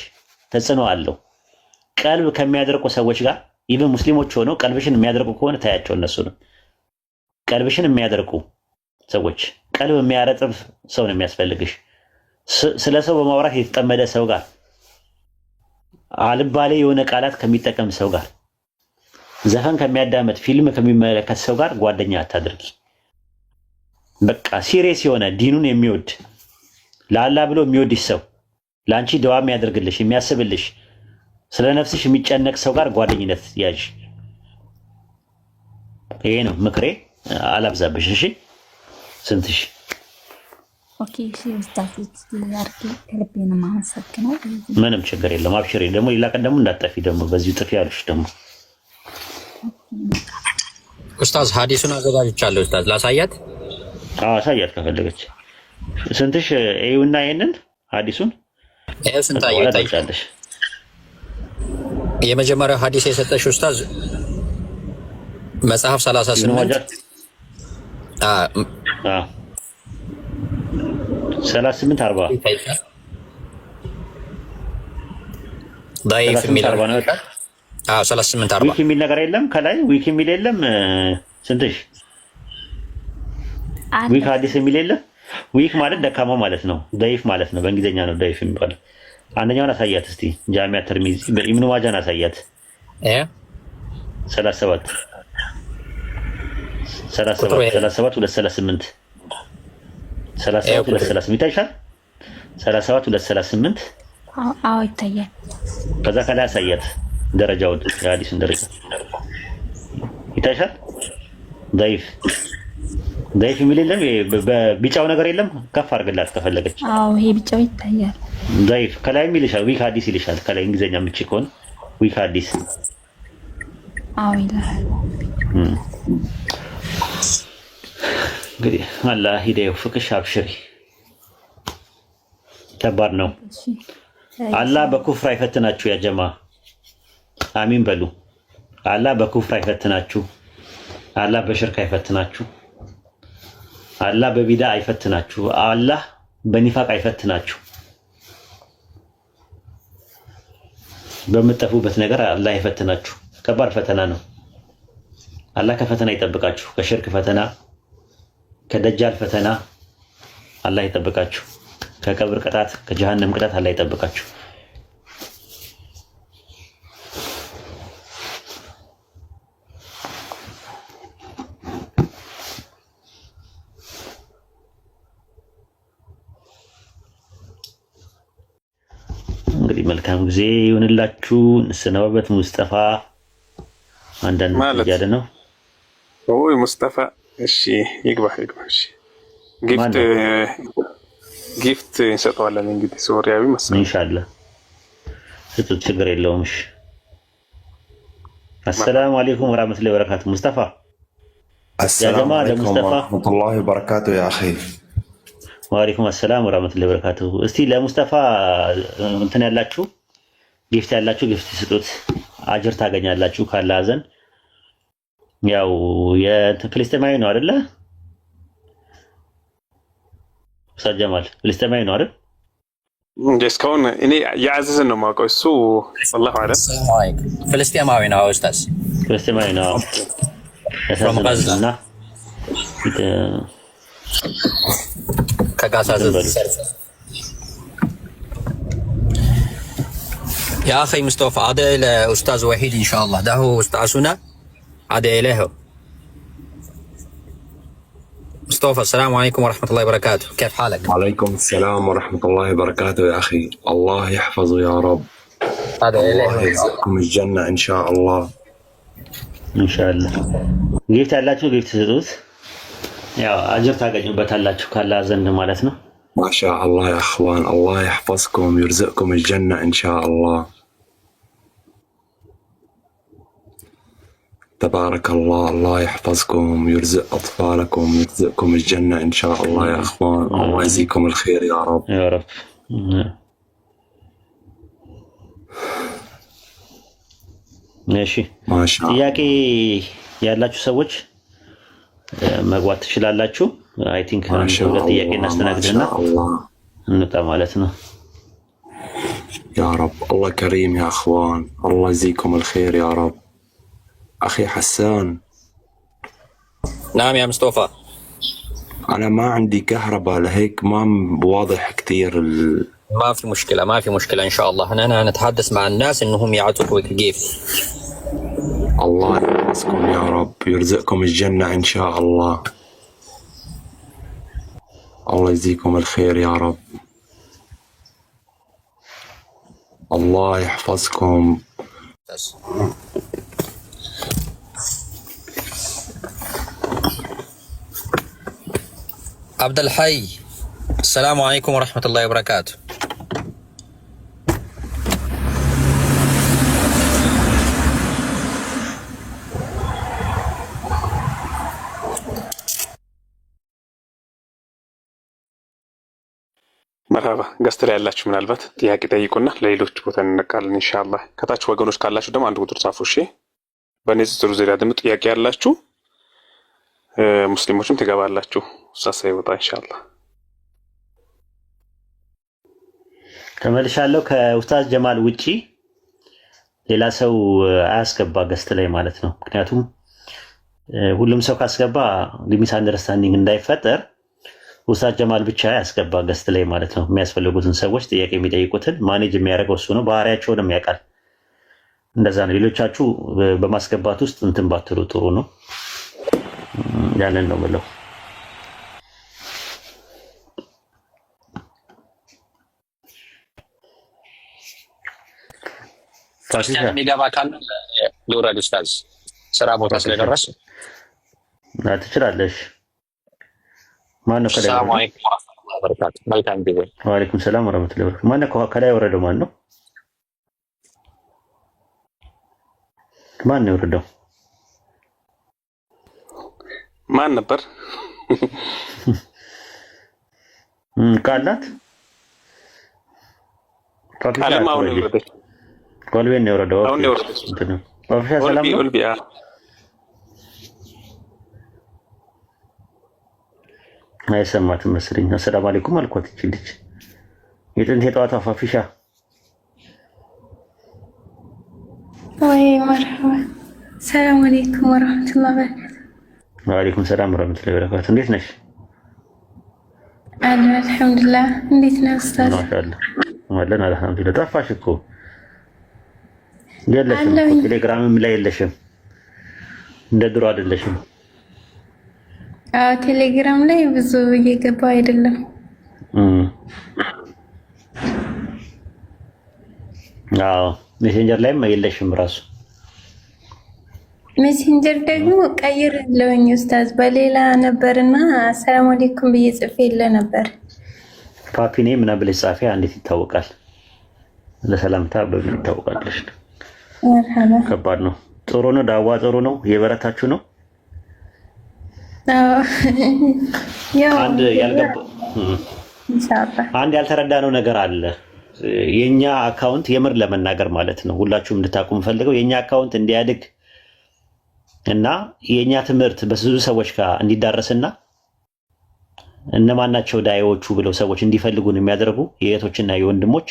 S1: ተጽዕኖ አለው። ቀልብ ከሚያደርቁ ሰዎች ጋር ኢቭን ሙስሊሞች ሆነው ቀልብሽን የሚያደርቁ ከሆነ ታያቸው። እነሱ ነው ቀልብሽን የሚያደርቁ ሰዎች። ቀልብ የሚያረጥብ ሰው ነው የሚያስፈልግሽ። ስለ ሰው በማውራት የተጠመደ ሰው ጋር፣ አልባሌ የሆነ ቃላት ከሚጠቀም ሰው ጋር፣ ዘፈን ከሚያዳመጥ ፊልም ከሚመለከት ሰው ጋር ጓደኛ አታድርጊ። በቃ ሲሪየስ የሆነ ዲኑን የሚወድ ለአላህ ብሎ የሚወድሽ ሰው፣ ለአንቺ ደዋ የሚያደርግልሽ የሚያስብልሽ፣ ስለ ነፍስሽ የሚጨነቅ ሰው ጋር ጓደኝነት ያዥ። ይሄ ነው ምክሬ። አላብዛብሽ። እሺ ስንትሽ
S2: ኦኬ። እሺ ኡስታዝ አርኪ ከልቤ ነው የማመሰግነው።
S1: ምንም ችግር የለም። አብሽሪ። ደግሞ ሌላ ቀን ደግሞ እንዳጠፊ ደግሞ በዚሁ ጥፊ ያሉሽ ደግሞ
S3: ኡስታዝ ሐዲሱን አዘጋጅቻለሁ። ኡስታዝ ላሳያት?
S1: አዎ አሳያት ከፈለገች። ስንትሽ ኤዩና ይሄንን ሐዲሱን
S3: ይሄ ስንታየው ታይቻለሽ? የመጀመሪያው ሐዲስ የሰጠሽ ኡስታዝ መጽሐፍ 38
S1: 38 40
S3: ضعيف የሚል
S1: 40 ነው።
S3: 38 40
S1: ዊክ የሚል ነገር የለም ከላይ ዊክ የሚል የለም። ስንትሽ ዊክ ሐዲስ የሚል የለም። ዊክ ማለት ደካማ ማለት ነው። ضعيف ማለት ነው። በእንግሊዝኛ ነው ضعيف የሚባለው። አንደኛውን አሳያት እስቲ። ጃሚዓ ተርሚዚ በኢብኑ ማጃን አሳያት። 37 238 ይታይሻል? 37 238
S2: አዎ ይታያል።
S1: ከዛ ከላይ አሳያት ደረጃውን፣ የሐዲስን ደረጃ ይታይሻል? ضعيف የሚል የለም። በቢጫው ነገር የለም። ከፍ አድርግላት ከፈለገች።
S2: አዎ ይሄ ቢጫው ይታያል።
S1: ضعيف ከላይም ይልሻል። ዊክ ሐዲስ ይልሻል። ከላይ እንግሊዝኛ የምትች ከሆነ ዊክ ሐዲስ
S2: አዎ ይላል።
S1: እንግዲህ አላህ ሂዳየው ፍቅሽ። አብሽሪ። ከባድ ነው። አላህ በኩፍር አይፈትናችሁ ያ ጀማ። አሚን በሉ። አላህ በኩፍር አይፈትናችሁ። አላህ በሽርክ አይፈትናችሁ። አላህ በቢዳ አይፈትናችሁ። አላህ በኒፋቅ አይፈትናችሁ። በምትጠፉበት ነገር አላህ አይፈትናችሁ። ከባድ ፈተና ነው። አላህ ከፈተና ይጠብቃችሁ። ከሽርክ ፈተና፣ ከደጃል ፈተና አላህ ይጠብቃችሁ። ከቀብር ቅጣት፣ ከጀሃነም ቅጣት አላህ ይጠብቃችሁ። እንግዲህ መልካም ጊዜ ይሁንላችሁ። እንሰናበት። ሙስጠፋ አንዳንድ እያለ ነው።
S4: ኦይ ሙስጠፋ እሺ፣ ይግባ። እሺ ጊፍት እንሰጠዋለን። እንግዲህ ሶሪያዊ መሰለኝ። ኢንሻአላህ ስጡት፣ ችግር የለውም። እሺ አሰላሙ አለይኩም ወራህመቱላሂ ወበረካቱ። ሙስጠፋ
S5: السلام عليكم ورحمة الله وبركاته يا أخي.
S1: ወአለይኩም አሰላም ወራህመቱላሂ ወበረካቱ። እስቲ ለሙስጠፋ እንትን ያላችሁ ጊፍት ያላችሁ ጊፍት ስጡት፣ አጅር ታገኛላችሁ ካላህ ዘንድ። ያው የፍልስጤማዊ ነው አይደለ? ኡስታዝ ጀማል ፍልስጤማዊ ነው አይደል?
S4: እስካሁን እኔ የአዘዝን ነው የማውቀው። እሱ ወላሂ አለም
S3: ፍልስጤማዊ ነው ኡስታዝ፣
S1: ፍልስጤማዊ ነው። ያሳዝናልና
S3: كقاسات يا أخي مصطفى عدا إلى أستاذ وحيد إن شاء الله، ده هو أستاذنا عدا إليه. مصطفى السلام عليكم ورحمة الله وبركاته، كيف حالك؟
S5: وعليكم السلام ورحمة الله وبركاته يا أخي، الله يحفظه يا رب.
S3: عدا إليه
S5: الله يرزقكم الجنة إن شاء الله.
S1: إن شاء الله. جيت على شو جيت سدوس؟ يا أجر تاجر بتهلاችሁ ካላህ ዘንድ ማለት ነው።
S5: ما شاء الله يا أخوان، الله يحفظكم ويرزقكم الجنة إن شاء الله. تبارك الله. الله يحفظكم ويرزق أطفالكم ويرزقكم الجنة إن شاء الله يا أخوان. الله يجزيكم الخير يا رب.
S1: يا رب. ماشي
S5: ما شاء الله.
S1: ጥያቄ ያላችሁ ሰዎች መግባት ትችላላችሁ። አይ ቲንክ
S5: ما شاء
S1: ሁለት ጥያቄ
S5: الله. ما
S1: እናስተናግድና
S5: شاء الله
S1: እንውጣ ማለት ነው።
S5: يا رب. الله كريم يا أخوان. الله يجزيكم الخير يا رب. أخي حسان.
S3: نعم يا مصطفى.
S5: أنا ما عندي كهرباء لهيك ما واضح كتير
S3: ما في مشكلة، ما في مشكلة إن شاء الله. هنا نتحدث مع الناس إنهم يعطوك كيف.
S5: الله يحفظكم يا رب ويرزقكم الجنة إن شاء الله. الله يجزيكم الخير يا رب. الله يحفظكم.
S3: عبد الحي، السلام عليكم ورحمة الله وبركاته.
S4: መርሃባ ገስት ላይ ያላችሁ ምናልባት ጥያቄ ጠይቁና ለሌሎች ቦታ እንነቃለን ኢንሻአላህ። ከታች ወገኖች ካላችሁ ደግሞ አንድ ቁጥር ጻፉ። እሺ በንጽጽሩ ዙሪያ ደግሞ ጥያቄ ያላችሁ ሙስሊሞችም ትገባላችሁ። ኡስታዝ ሳይወጣ ኢንሻአላህ።
S1: ተመልሻለሁ። ከኡስታዝ ጀማል ውጪ ሌላ ሰው አያስገባ ገስት ላይ ማለት ነው። ምክንያቱም ሁሉም ሰው ካስገባ ሊሚስ አንደርስታንዲንግ እንዳይፈጠር ኡስታዝ ጀማል ብቻ ያስገባ ገስት ላይ ማለት ነው። የሚያስፈልጉትን ሰዎች ጥያቄ የሚጠይቁትን ማኔጅ የሚያደርገው እሱ ነው። ባህሪያቸውንም ያውቃል። እንደዛ ነው። ሌሎቻችሁ በማስገባት ውስጥ እንትን ባትሉ ጥሩ ነው። ያንን ነው ብለው
S3: ክርስቲያን የሚገባ ካለ ልውረድ ኡስታዝ፣ ስራ ቦታ ስለደረስ
S1: ትችላለሽ። ማነው ከላይ?
S3: ሰላም አለይኩም ወራህመቱላሂ ወበረካቱ። መልካም ጊዜ።
S1: ወአለይኩም ሰላም ወራህመቱላሂ ወበረካቱ። ማነው ከላይ ወረደው? ማነው የወረደው?
S4: ማን ነበር?
S1: ቃላት
S4: ቃለም አሁን ወረደች።
S1: ቆልቤን ነው የወረደው።
S4: አሁን ነው የወረደች።
S1: ኦፊሻል ሰላም ነው።
S4: ኦልቢያ
S1: አይሰማትም መስለኝ። አሰላሙ አለይኩም አልኳት። እቺ ልጅ የጥንት የጠዋት አፋፊሻ
S6: ወይ መርሐባ። ሰላም አለይኩም ወራህመቱላሂ ወበረካቱ።
S1: ወአለይኩም ሰላም ወራህመቱላሂ ወበረካቱ። እንዴት ነሽ?
S6: አልሐምዱሊላህ። እንዴት ነህ ኡስታዝ?
S1: ማሻአላህ ወለን አልሐምዱሊላህ። ጠፋሽ እኮ የለሽም። ቴሌግራምም ላይ የለሽም። እንደ ድሮ አይደለሽም።
S6: ቴሌግራም ላይ ብዙ እየገባ አይደለም።
S1: አዎ ሜሴንጀር ላይም የለሽም ራሱ።
S6: ሜሴንጀር ደግሞ ቀይሬለሁኝ ኡስታዝ። በሌላ ነበርና አሰላሙ አለይኩም ብዬ ጽፌለ ነበር።
S1: ፓፒኔ ምናምን ብለሽ ጻፊ። እንዴት ይታወቃል? ለሰላምታ በምን ይታወቃለሽ?
S6: መርሐባ።
S1: ከባድ ነው። ጥሩ ነው። ዳዋ ጥሩ ነው። የበረታችሁ ነው። አንድ ያልተረዳነው ነገር አለ። የኛ አካውንት የምር ለመናገር ማለት ነው ሁላችሁም እንድታውቁ ፈልገው የኛ አካውንት እንዲያድግ እና የኛ ትምህርት በብዙ ሰዎች ጋር እንዲዳረስና እነማናቸው ዳይዎቹ ብለው ሰዎች እንዲፈልጉን የሚያደርጉ የእህቶችና የወንድሞች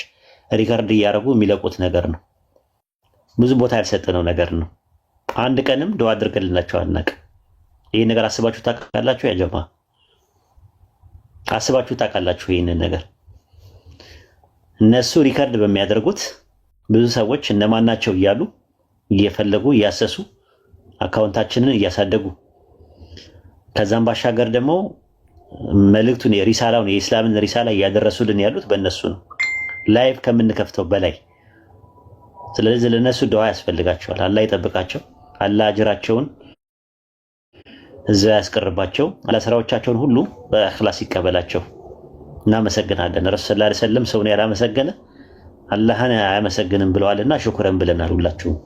S1: ሪከርድ እያደረጉ የሚለቁት ነገር ነው። ብዙ ቦታ ያልሰጠነው ነገር ነው። አንድ ቀንም ዱዓ አድርገንላቸው አናውቅም። ይሄን ነገር አስባችሁ ታውቃላችሁ? ያ ጀማ አስባችሁ ታውቃላችሁ? ይሄንን ነገር እነሱ ሪከርድ በሚያደርጉት ብዙ ሰዎች እነማናቸው እያሉ እየፈለጉ እያሰሱ አካውንታችንን እያሳደጉ ከዛም ባሻገር ደግሞ መልእክቱን የሪሳላውን የኢስላምን ሪሳላ እያደረሱልን ያሉት በእነሱ ነው፣ ላይቭ ከምንከፍተው በላይ። ስለዚህ ለነሱ ዱዓ ያስፈልጋቸዋል። አላህ ይጠብቃቸው። አላህ አጅራቸውን እዛ ያስቀርባቸው። አላህ ስራዎቻቸውን ሁሉ በእኽላስ ይቀበላቸው። እናመሰግናለን። ረሱል ሰለላሁ ዐለይሂ ወሰለም ሰውን ያላመሰገነ አላህን አያመሰግንም ብለዋልና ሽኩረን ብለናል ሁላችሁም።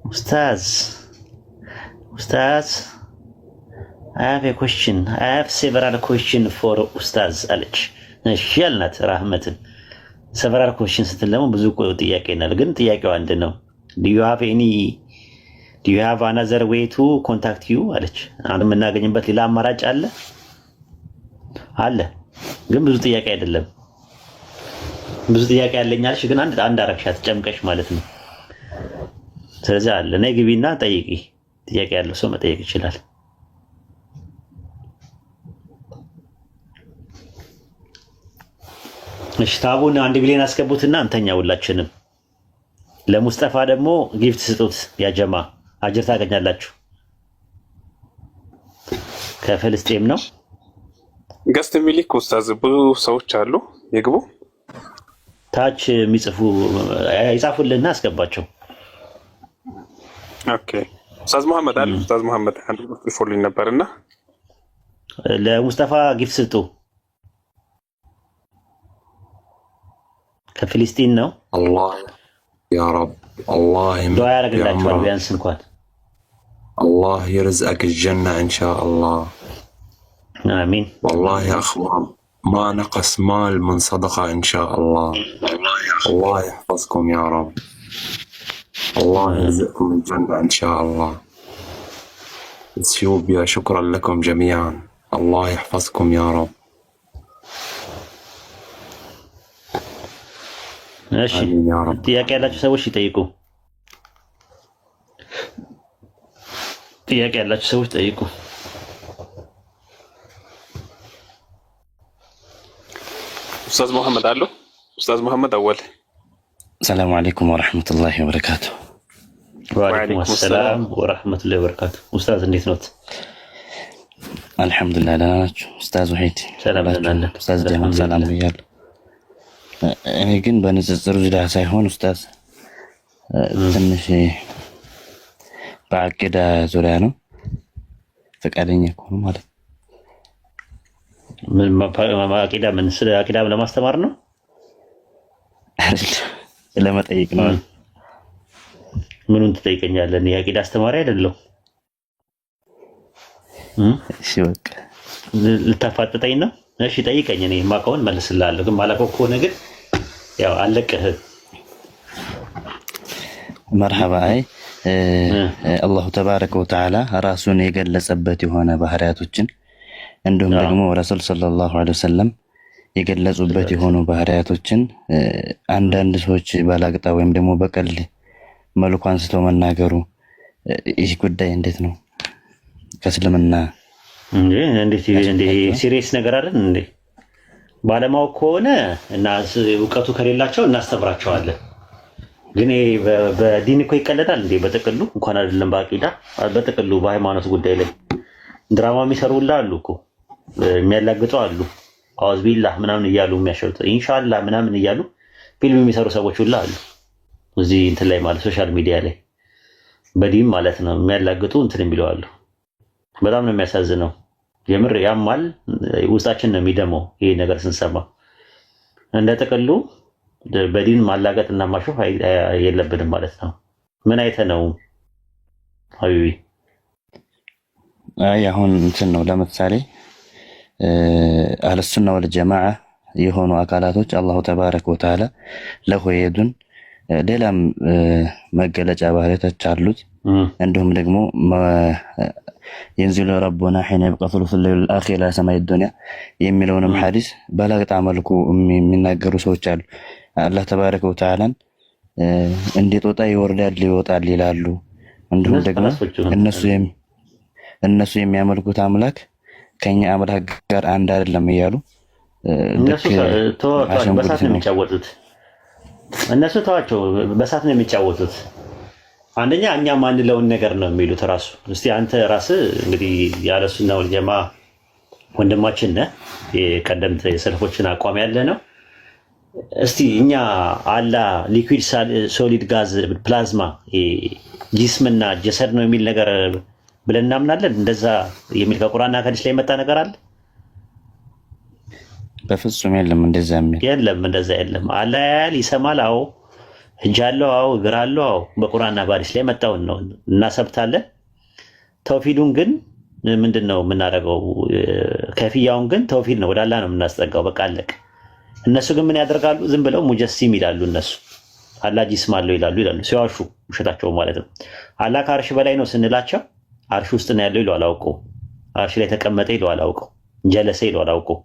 S1: ኡስታዝ I have a question. I have several questions for ኡስታዝ አለች። እሺ ያልናት ራህመትን several questions ስትል ደግሞ ብዙ ጥያቄ ናል። ግን ጥያቄው አንድ ነው። do you have another way to contact you አለች። አንድ የምናገኝበት ሌላ አማራጭ አለ ግን ብዙ ጥያቄ አይደለም። ብዙ ጥያቄ ያለኛልሽ ግን አንድ አረግሻት ጨምቀሽ ማለት ነው። ስለዚህ አለ ነይ ግቢና ጠይቂ። ጥያቄ ያለው ሰው መጠየቅ ይችላል። እሺ ታቡን 1 ቢሊዮን አስገቡትና እንተኛ ሁላችንም። ለሙስጠፋ ደግሞ ጊፍት ስጡት። ያ ጀማ አጅር ታገኛላችሁ። ከፍልስጤም ነው
S4: ገስት ሚሊክ ኡስታዝ ብዙ ሰዎች አሉ ይግቡ።
S1: ታች የሚጽፉ ይጻፉልና አስገባቸው።
S4: ኦኬ ኡስታዝ መሐመድ አለ። ኡስታዝ መሐመድ አንድ ፎሎኝ ነበርና
S1: ለሙስጠፋ ጊፍት ስጡ። ከፍልስጤን ነው።
S5: الله يا رب الله
S1: ዱዓ ያደርግላችኋል ቢያንስ እንኳን
S5: الله يرزقك الجنة إن شاء الله.
S1: آمين.
S5: والله يا أخوان ما نقص مال من صدقة إن شاء الله. الله يحفظكم يا رب. الله يرزقكم الجنة إن شاء الله. اثيوبيا شكرا لكم جميعا. الله يحفظكم يا رب.
S1: እሺ ጥያቄ ያላችሁ ሰዎች ይጠይቁ። ጥያቄ ያላችሁ ሰዎች ጠይቁ።
S4: ኡስታዝ መሐመድ አሉ። ኡስታዝ መሐመድ አወል
S7: ሰላም አለይኩም ወራህመቱላሂ ወበረካቱ።
S1: ወአለይኩም ሰላም ወራህመቱላሂ ወበረካቱ። ኡስታዝ እንዴት ኖት?
S7: አልሐምዱሊላህ ደህና ናችሁ? ኡስታዝ ወሂድ
S1: ሰላም ነን።
S7: ኡስታዝ ጀማል ሰላም ብያለሁ። እኔ ግን በንጽጽር ዙሪያ ሳይሆን ኡስታዝ ትንሽ በአቂዳ ዙሪያ ነው ፈቃደኛ ከሆኑ ማለት
S1: ምን ስለ አቂዳ ለማስተማር ነው
S7: ለመጠየቅ ነው።
S1: ምኑን ትጠይቀኛለህ? የአቂዳ አስተማሪ አይደለሁ።
S7: እሺ በቃ
S1: ልታፋጥጠኝ ነው? እሺ ጠይቀኝ፣ እኔ የማውቀውን መልስልሃለሁ። ግን ማላውቀው ከሆነ ግን ያው አለቅህ።
S7: መርሐባ። አይ አላሁ ተባረከ ወተዓላ ራሱን የገለጸበት የሆነ ባህሪያቶችን እንዲሁም ደግሞ ረሱል ሰለላሁ ዐለይሂ ወሰለም የገለጹበት የሆኑ ባህሪያቶችን አንዳንድ ሰዎች ባላግጣ ወይም ደግሞ በቀልድ መልኩ አንስተው መናገሩ ይህ ጉዳይ እንዴት ነው? ከእስልምና
S1: እንዴት ሲሪየስ ነገር አይደል እንዴ? ባለማወቅ ከሆነ እና እውቀቱ ከሌላቸው እናስተምራቸዋለን። ግን በዲን እኮ ይቀለዳል እንዴ? በጥቅሉ እንኳን አይደለም በአቂዳ፣ በጥቅሉ በሃይማኖት ጉዳይ ላይ ድራማ የሚሰሩላ አሉ እኮ የሚያላግጡ አሉ። አውዝ ቢላህ ምናምን እያሉ የሚያሸሩት ኢንሻአላህ ምናምን እያሉ ፊልም የሚሰሩ ሰዎች ሁላ አሉ። እዚህ እንትን ላይ ማለት ሶሻል ሚዲያ ላይ በዲን ማለት ነው የሚያላግጡ እንትን የሚለው አሉ። በጣም ነው የሚያሳዝነው። የምር ያማል፣ ውስጣችን ነው የሚደመው ይሄ ነገር ስንሰማ። እንደ ጥቅሉ በዲን ማላገጥ እና ማሾፍ የለብንም ማለት ነው። ምን አይተህ ነው ሀቢቢ?
S7: አይ አሁን እንትን ነው ለምሳሌ አህለ ሱና ወል ጀማዓ የሆኑ አካላቶች አላሁ ተባረከ ወተዓላ ለሁ የዱን ሌላም መገለጫ ባህሪያቶች አሉት። እንዲሁም ደግሞ ينزل ربنا حين يبقى ثلث الليل الآخر إلى سماء الدنيا የሚለውንም ሐዲስ ባላግጣ መልኩ የሚናገሩ ሰዎች አሉ። አላህ ተባረከ ወተዓላ እንዴት ወጣ ይወርዳል ይወጣል ይላሉ። እንዲሁም ደግሞ እነሱ የሚያመልኩት አምላክ ከኛ አምላክ ጋር አንድ አይደለም እያሉ
S1: በሳት ነው የሚጫወቱት። እነሱ ተዋቸው፣ በሳት ነው የሚጫወቱት። አንደኛ እኛ ማንለውን ነገር ነው የሚሉት ራሱ። እስቲ አንተ ራስህ እንግዲህ ያለ ሱና ወል ጀማ ወንድማችን ነህ፣ የቀደምት የሰልፎችን አቋም ያለ ነው። እስቲ እኛ አላህ ሊኩዊድ ሶሊድ ጋዝ ፕላዝማ ጂስምና ጀሰድ ነው የሚል ነገር ብለን እናምናለን? እንደዛ የሚል ከቁርአንና ከሐዲስ ላይ የመጣ ነገር አለ?
S7: በፍጹም የለም እንደዛ የሚል
S1: የለም፣ እንደዛ የለም። አላህ ያያል፣ ይሰማል። አዎ እጅ አለው፣ አዎ እግር አለው። አዎ በቁርአንና በሐዲስ ላይ መጣውን ነው እናሰብታለን። ተውሂዱን ግን ምንድን ነው የምናደርገው? ከፍያውን ግን ተውሂድ ነው፣ ወደ አላህ ነው የምናስጠጋው። በቃ አለቅ። እነሱ ግን ምን ያደርጋሉ? ዝም ብለው ሙጀሲም ይላሉ። እነሱ አላህ ጂስም አለው ይላሉ ሲዋሹ፣ ውሸታቸው ማለት ነው። አላህ ከአርሽ በላይ ነው ስንላቸው አርሽ ውስጥ ነው ያለው ይለዋል አውቀው። አርሽ ላይ ተቀመጠ ይለዋል አውቀው። ጀለሰ ይለዋል አውቀው።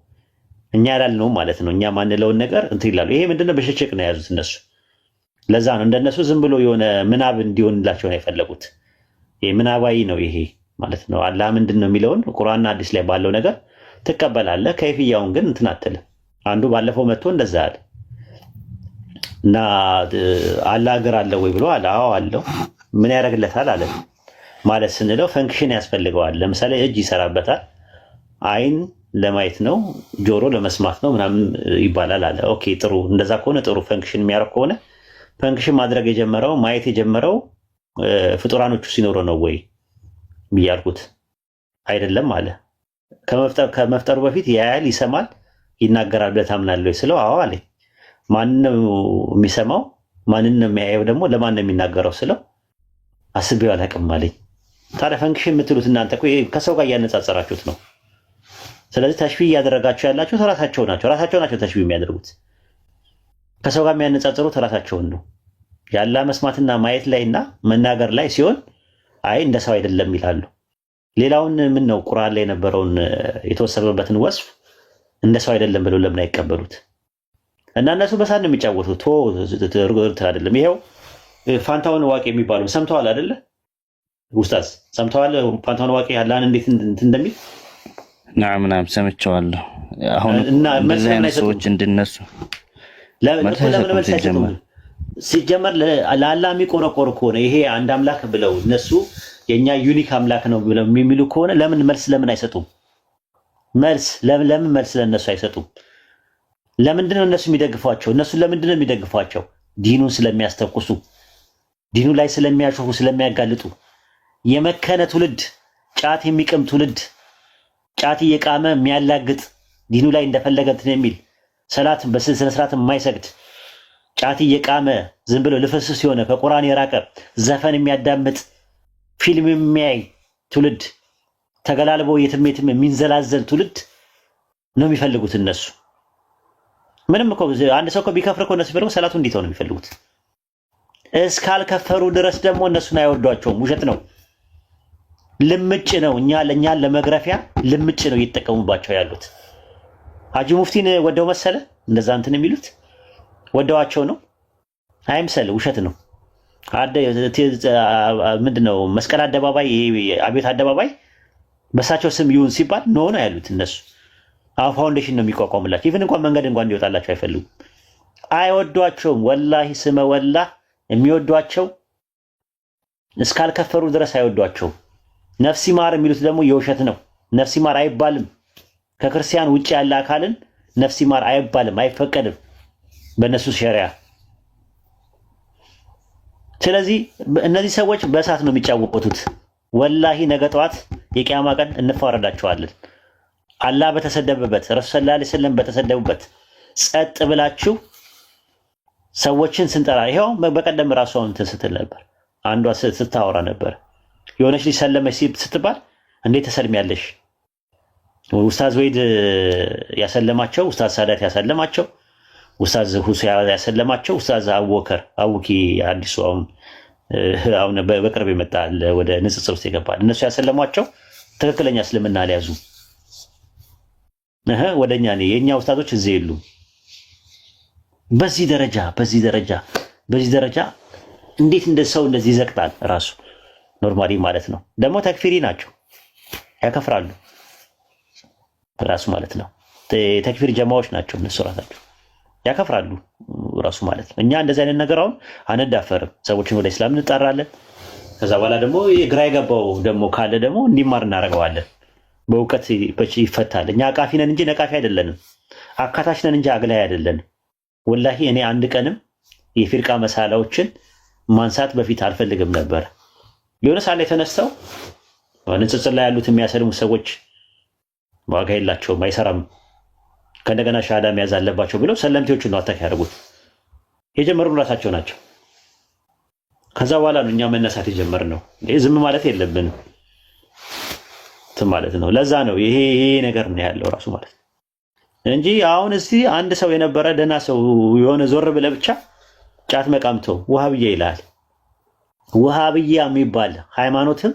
S1: እኛ ያላልነውም ማለት ነው። እኛ ማንለውን ነገር እንትን ይላሉ። ይሄ ምንድነው? በሽጭቅ ነው የያዙት እነሱ። ለዛ ነው እንደነሱ ዝም ብሎ የሆነ ምናብ እንዲሆንላቸው ነው የፈለጉት። ይሄ ምናባዊ ነው ይሄ ማለት ነው። አላህ ምንድን ነው የሚለውን ቁርአንና ሐዲስ ላይ ባለው ነገር ትቀበላለህ። ከይፍያውን ግን እንትን አትልም። አንዱ ባለፈው መጥቶ እንደዛ አለ እና አላህ እግር አለው ወይ ብሎ አለ። አዎ አለው። ምን ያደርግለታል አለ ማለት ስንለው ፈንክሽን ያስፈልገዋል። ለምሳሌ እጅ ይሰራበታል፣ አይን ለማየት ነው፣ ጆሮ ለመስማት ነው ምናምን ይባላል አለ። ኦኬ ጥሩ፣ እንደዛ ከሆነ ጥሩ። ፈንክሽን የሚያደርግ ከሆነ ፈንክሽን ማድረግ የጀመረው ማየት የጀመረው ፍጡራኖቹ ሲኖሩ ነው ወይ ብያልኩት፣ አይደለም አለ። ከመፍጠሩ በፊት ያያል፣ ይሰማል፣ ይናገራል ብለህ ታምናለህ ስለው አዎ አለኝ። ማንን ነው የሚሰማው? ማንን ነው የሚያየው? ደግሞ ለማን ነው የሚናገረው ስለው አስቤው አላውቅም አለኝ። ታዲያ ፈንክሽን የምትሉት እናንተ እኮ ከሰው ጋር እያነጻጸራችሁት ነው። ስለዚህ ተሽቢህ እያደረጋችሁ ያላችሁት ራሳቸው ናቸው ተሽቢህ የሚያደርጉት። ከሰው ጋር የሚያነጻጽሩት ራሳቸውን ነው። የአላህ መስማትና ማየት ላይና መናገር ላይ ሲሆን አይ እንደ ሰው አይደለም ይላሉ። ሌላውን ምን ነው ቁርአን ላይ የነበረውን የተወሰበበትን ወስፍ እንደ ሰው አይደለም ብለው ለምን አይቀበሉት? እና እነሱ በሳት ነው የሚጫወቱት። አይደለም ይሄው ፋንታውን ዋቂ የሚባለው ሰምተዋል አይደለ? ኡስታዝ ሰምተዋል? ፋንታውን ዋቂ አላህን እንዴት እንደሚል
S7: ናም ሰምቼዋለሁ። አሁን እንደዚህ አይነት ሰዎች እንድነሱ
S1: ሲጀመር ለአላህ የሚቆረቆር ከሆነ ይሄ አንድ አምላክ ብለው እነሱ የኛ ዩኒክ አምላክ ነው ብለው የሚሉ ከሆነ ለምን አይሰጡም? ለምን መልስ ለነሱ አይሰጡም? ለምንድን ነው እነሱ የሚደግፏቸው? ለምንድን ነው የሚደግፏቸው? ዲኑን ስለሚያስተኩሱ፣ ዲኑ ላይ ስለሚያሾፉ፣ ስለሚያጋልጡ። የመከነ ትውልድ፣ ጫት የሚቅም ትውልድ፣ ጫት እየቃመ የሚያላግጥ፣ ዲኑ ላይ እንደፈለገ እንትን የሚል ሰላት በስነ ስርዓት የማይሰግድ፣ ጫት እየቃመ ዝም ብሎ ልፍስስ የሆነ ከቁርአን የራቀ ዘፈን የሚያዳምጥ ፊልም የሚያይ ትውልድ፣ ተገላልቦ የትም የሚንዘላዘል ትውልድ ነው የሚፈልጉት እነሱ። ምንም እኮ አንድ ሰው እኮ ቢከፍር እኮ እነሱ ቢፈልጉ ሰላቱ እንዴት ነው የሚፈልጉት? እስካልከፈሩ ድረስ ደግሞ እነሱን አይወዷቸውም። ውሸት ነው፣ ልምጭ ነው። ለእኛን ለመግረፊያ ልምጭ ነው እየተጠቀሙባቸው ያሉት። ሀጂ ሙፍቲን ወደው መሰለ እንደዛ እንትን የሚሉት ወደዋቸው ነው አይምሰል፣ ውሸት ነው። ምንድነው መስቀል አደባባይ፣ አብዮት አደባባይ በሳቸው ስም ይሁን ሲባል ኖ ነው ያሉት እነሱ። አሁን ፋውንዴሽን ነው የሚቋቋምላቸው። ኢቭን እንኳን መንገድ እንኳን እንዲወጣላቸው አይፈልጉም፣ አይወዷቸውም። ወላሂ ስመ ወላህ የሚወዷቸው እስካልከፈሩ ድረስ አይወዷቸውም። ነፍሲ ማር የሚሉት ደግሞ የውሸት ነው። ነፍሲ ማር አይባልም። ከክርስቲያን ውጭ ያለ አካልን ነፍሲ ማር አይባልም፣ አይፈቀድም በእነሱ ሸሪያ። ስለዚህ እነዚህ ሰዎች በእሳት ነው የሚጫወቱት። ወላሂ ነገ ጠዋት የቂያማ ቀን እንፋረዳቸዋለን። አላህ በተሰደበበት ረሱል ሰለላሁ ዐለይሂ ወሰለም በተሰደቡበት ጸጥ ብላችሁ ሰዎችን ስንጠራ ይሄው በቀደም ራሷ እንትን ስትል ነበር። አንዷ ስታወራ ነበር። የሆነች ልጅ ሰለመች ስትባል እንዴት ተሰልሚያለሽ? ኡስታዝ ወይድ ያሰለማቸው፣ ኡስታዝ ሳዳት ያሰለማቸው፣ ኡስታዝ ሁሴያ ያሰለማቸው፣ ኡስታዝ አቡበከር አቡኪ አዲሱ አሁን በቅርብ ይመጣል ወደ ንጽጽር ውስጥ ይገባል። እነሱ ያሰለሟቸው ትክክለኛ እስልምና አልያዙ። ወደኛ ነው የኛ ኡስታዞች እዚህ የሉም። በዚህ ደረጃ እንዴት እንደሰው እንደዚህ ይዘቅጣል? ራሱ ኖርማሊ ማለት ነው። ደግሞ ተክፊሪ ናቸው፣ ያከፍራሉ ራሱ ማለት ነው። ተክፊር ጀማዎች ናቸው እነሱ ራሳቸው ያከፍራሉ ራሱ ማለት ነው። እኛ እንደዚህ አይነት ነገር አሁን አንዳፈርም። ሰዎችን ወደ እስላም እንጠራለን። ከዛ በኋላ ደግሞ ግራ የገባው ደግሞ ካለ ደግሞ እንዲማር እናደርገዋለን። በእውቀት ይፈታል። እኛ አቃፊ ነን እንጂ ነቃፊ አይደለንም። አካታች ነን እንጂ አግላይ አይደለንም። ወላሂ እኔ አንድ ቀንም የፊርቃ መሳላዎችን ማንሳት በፊት አልፈልግም ነበር። የሆነ ሳለ የተነስተው ንጽጽር ላይ ያሉት የሚያሰልሙ ሰዎች ዋጋ የላቸውም፣ አይሰራም። ከእንደገና ሻሃዳ መያዝ አለባቸው ብለው ሰለምቴዎቹን ነው አታክ ያደርጉት። የጀመሩን ራሳቸው ናቸው። ከዛ በኋላ ነው እኛ መነሳት የጀመርነው። ዝም ማለት የለብንም ማለት ነው። ለዛ ነው ይሄ ነገር ነው ያለው ራሱ ማለት ነው እንጂ አሁን እስቲ አንድ ሰው የነበረ ደህና ሰው የሆነ ዞር ብለህ ብቻ ጫት መቃምተው ውሃብያ ይላል። ውሃብያ የሚባል ሃይማኖትም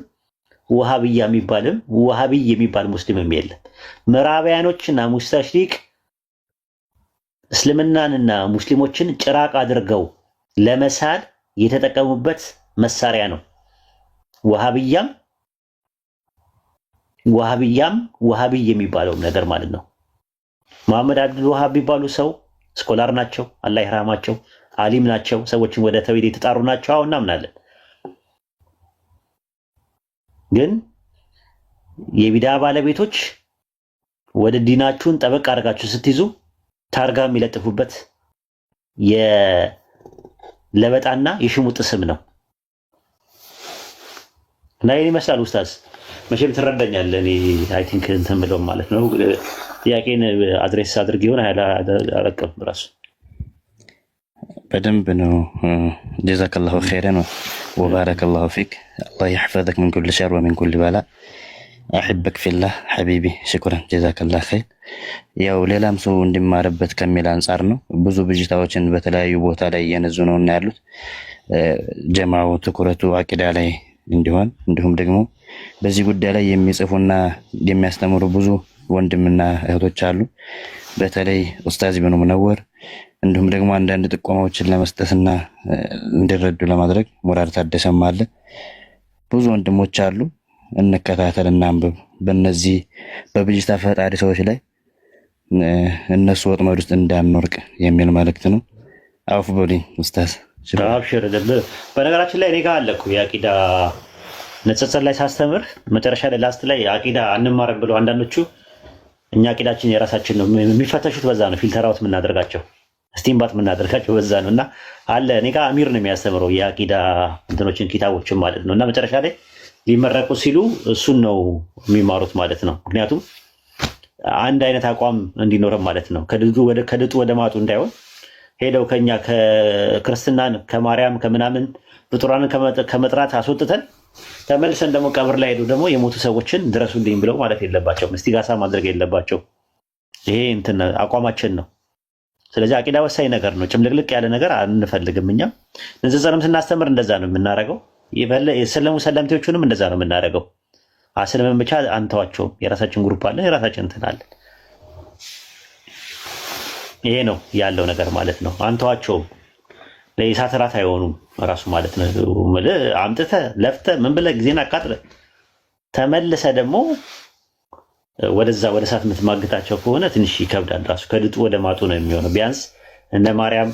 S1: ውሃብያ የሚባልም ውሃብይ የሚባል ሙስሊምም የለም። ምዕራባውያኖችና ሙስተሽሪቅ እስልምናንና ሙስሊሞችን ጭራቅ አድርገው ለመሳል የተጠቀሙበት መሳሪያ ነው። ወሃብያም ወሃብይ የሚባለው ነገር ማለት ነው። መሐመድ አብዱል ወሃብ የሚባሉ ሰው ስኮላር ናቸው፣ አላህ ይርሃማቸው፣ አሊም ናቸው፣ ሰዎችን ወደ ተውሂድ የተጣሩ ናቸው። አሁን እናምናለን። ግን የቢዳ ባለቤቶች ወደ ዲናችሁን ጠበቅ አድርጋችሁ ስትይዙ ታርጋ የሚለጥፉበት የለበጣና የሽሙጥ ስም ነው እና ይሄን ይመስላል። ኡስታዝ መቼም ትረዳኛለህ። እኔ አይ ቲንክ እንትን ብለው ማለት ነው ጥያቄን አድሬስ አድርግ ይሆን አላውቅም። ራሱ
S7: በደንብ ነው። ጀዛከላሁ ኸይረን ወባረከላሁ ፊክ። አላህ ይሕፈዘክ ምን ኩል ሸር ወሚን ኩል በላ። አሕበክ ፊላህ ሐቢቢ ሽኩረን ጀዛከላሁ ኸይር። ያው ሌላም ሰው እንዲማርበት ከሚል አንጻር ነው። ብዙ ብጅታዎችን በተለያዩ ቦታ ላይ እየነዙ ነው እና ያሉት ጀማው ትኩረቱ አቂዳ ላይ እንዲሆን እንዲሁም ደግሞ በዚህ ጉዳይ ላይ የሚጽፉና የሚያስተምሩ ብዙ ወንድምና እህቶች አሉ። በተለይ ኡስታዝ ኢብኑ ሙነወር እንዲሁም ደግሞ አንዳንድ ጥቆማዎችን ለመስጠትና እንዲረዱ ለማድረግ ሙራድ ታደሰም አለ። ብዙ ወንድሞች አሉ። እንከታተል እና አንብብ። በእነዚህ በብጅታ ፈጣሪ ሰዎች ላይ እነሱ ወጥመድ ውስጥ እንዳንወርቅ የሚል መልእክት ነው። አውፍ በሉኝ ኡስታዝ።
S1: አብሽር። በነገራችን ላይ እኔ ጋር አለ እኮ የአቂዳ ንጽጽር ላይ ሳስተምር መጨረሻ ላይ ላስት ላይ አቂዳ አንማርም ብለው አንዳንዶቹ እኛ አቂዳችን የራሳችን ነው የሚፈተሹት። በዛ ነው ፊልተር አውት የምናደርጋቸው ስቲምባት የምናደርጋቸው በዛ ነው። እና አለ እኔ ጋር አሚር ነው የሚያስተምረው የአቂዳ እንትኖችን ኪታቦችን ማለት ነው። እና መጨረሻ ላይ ሊመረቁ ሲሉ እሱን ነው የሚማሩት ማለት ነው። ምክንያቱም አንድ አይነት አቋም እንዲኖርም ማለት ነው። ከድጡ ወደ ማጡ እንዳይሆን ሄደው ከኛ ከክርስትናን ከማርያም ከምናምን ፍጡራንን ከመጥራት አስወጥተን ተመልሰን ደግሞ ቀብር ላይ ሄዱ ደግሞ የሞቱ ሰዎችን ድረሱልኝ ብለው ማለት የለባቸው። እስቲጋሳ ማድረግ የለባቸው። ይሄ እንትን አቋማችን ነው። ስለዚህ አቂዳ ወሳኝ ነገር ነው። ጭምልቅልቅ ያለ ነገር አንፈልግም። እኛ ንጽጽርም ስናስተምር እንደዛ ነው የምናደርገው። የሰለሙ ሰለምቴዎቹንም እንደዛ ነው የምናደርገው። አስልምን ብቻ አንተዋቸውም። የራሳችን ግሩፕ አለ፣ የራሳችን እንትን አለ። ይሄ ነው ያለው ነገር ማለት ነው። አንተዋቸውም። ለኢሳት ራት አይሆኑም ራሱ ማለት ነው። አምጥተህ ለፍተህ ምን ብለህ ጊዜን አቃጥለህ ተመልሰህ ደግሞ ወደዛ ወደ እሳት የምትማግታቸው ከሆነ ትንሽ ይከብዳል። ራሱ ከድጡ ወደ ማጡ ነው የሚሆነው። ቢያንስ እነ ማርያም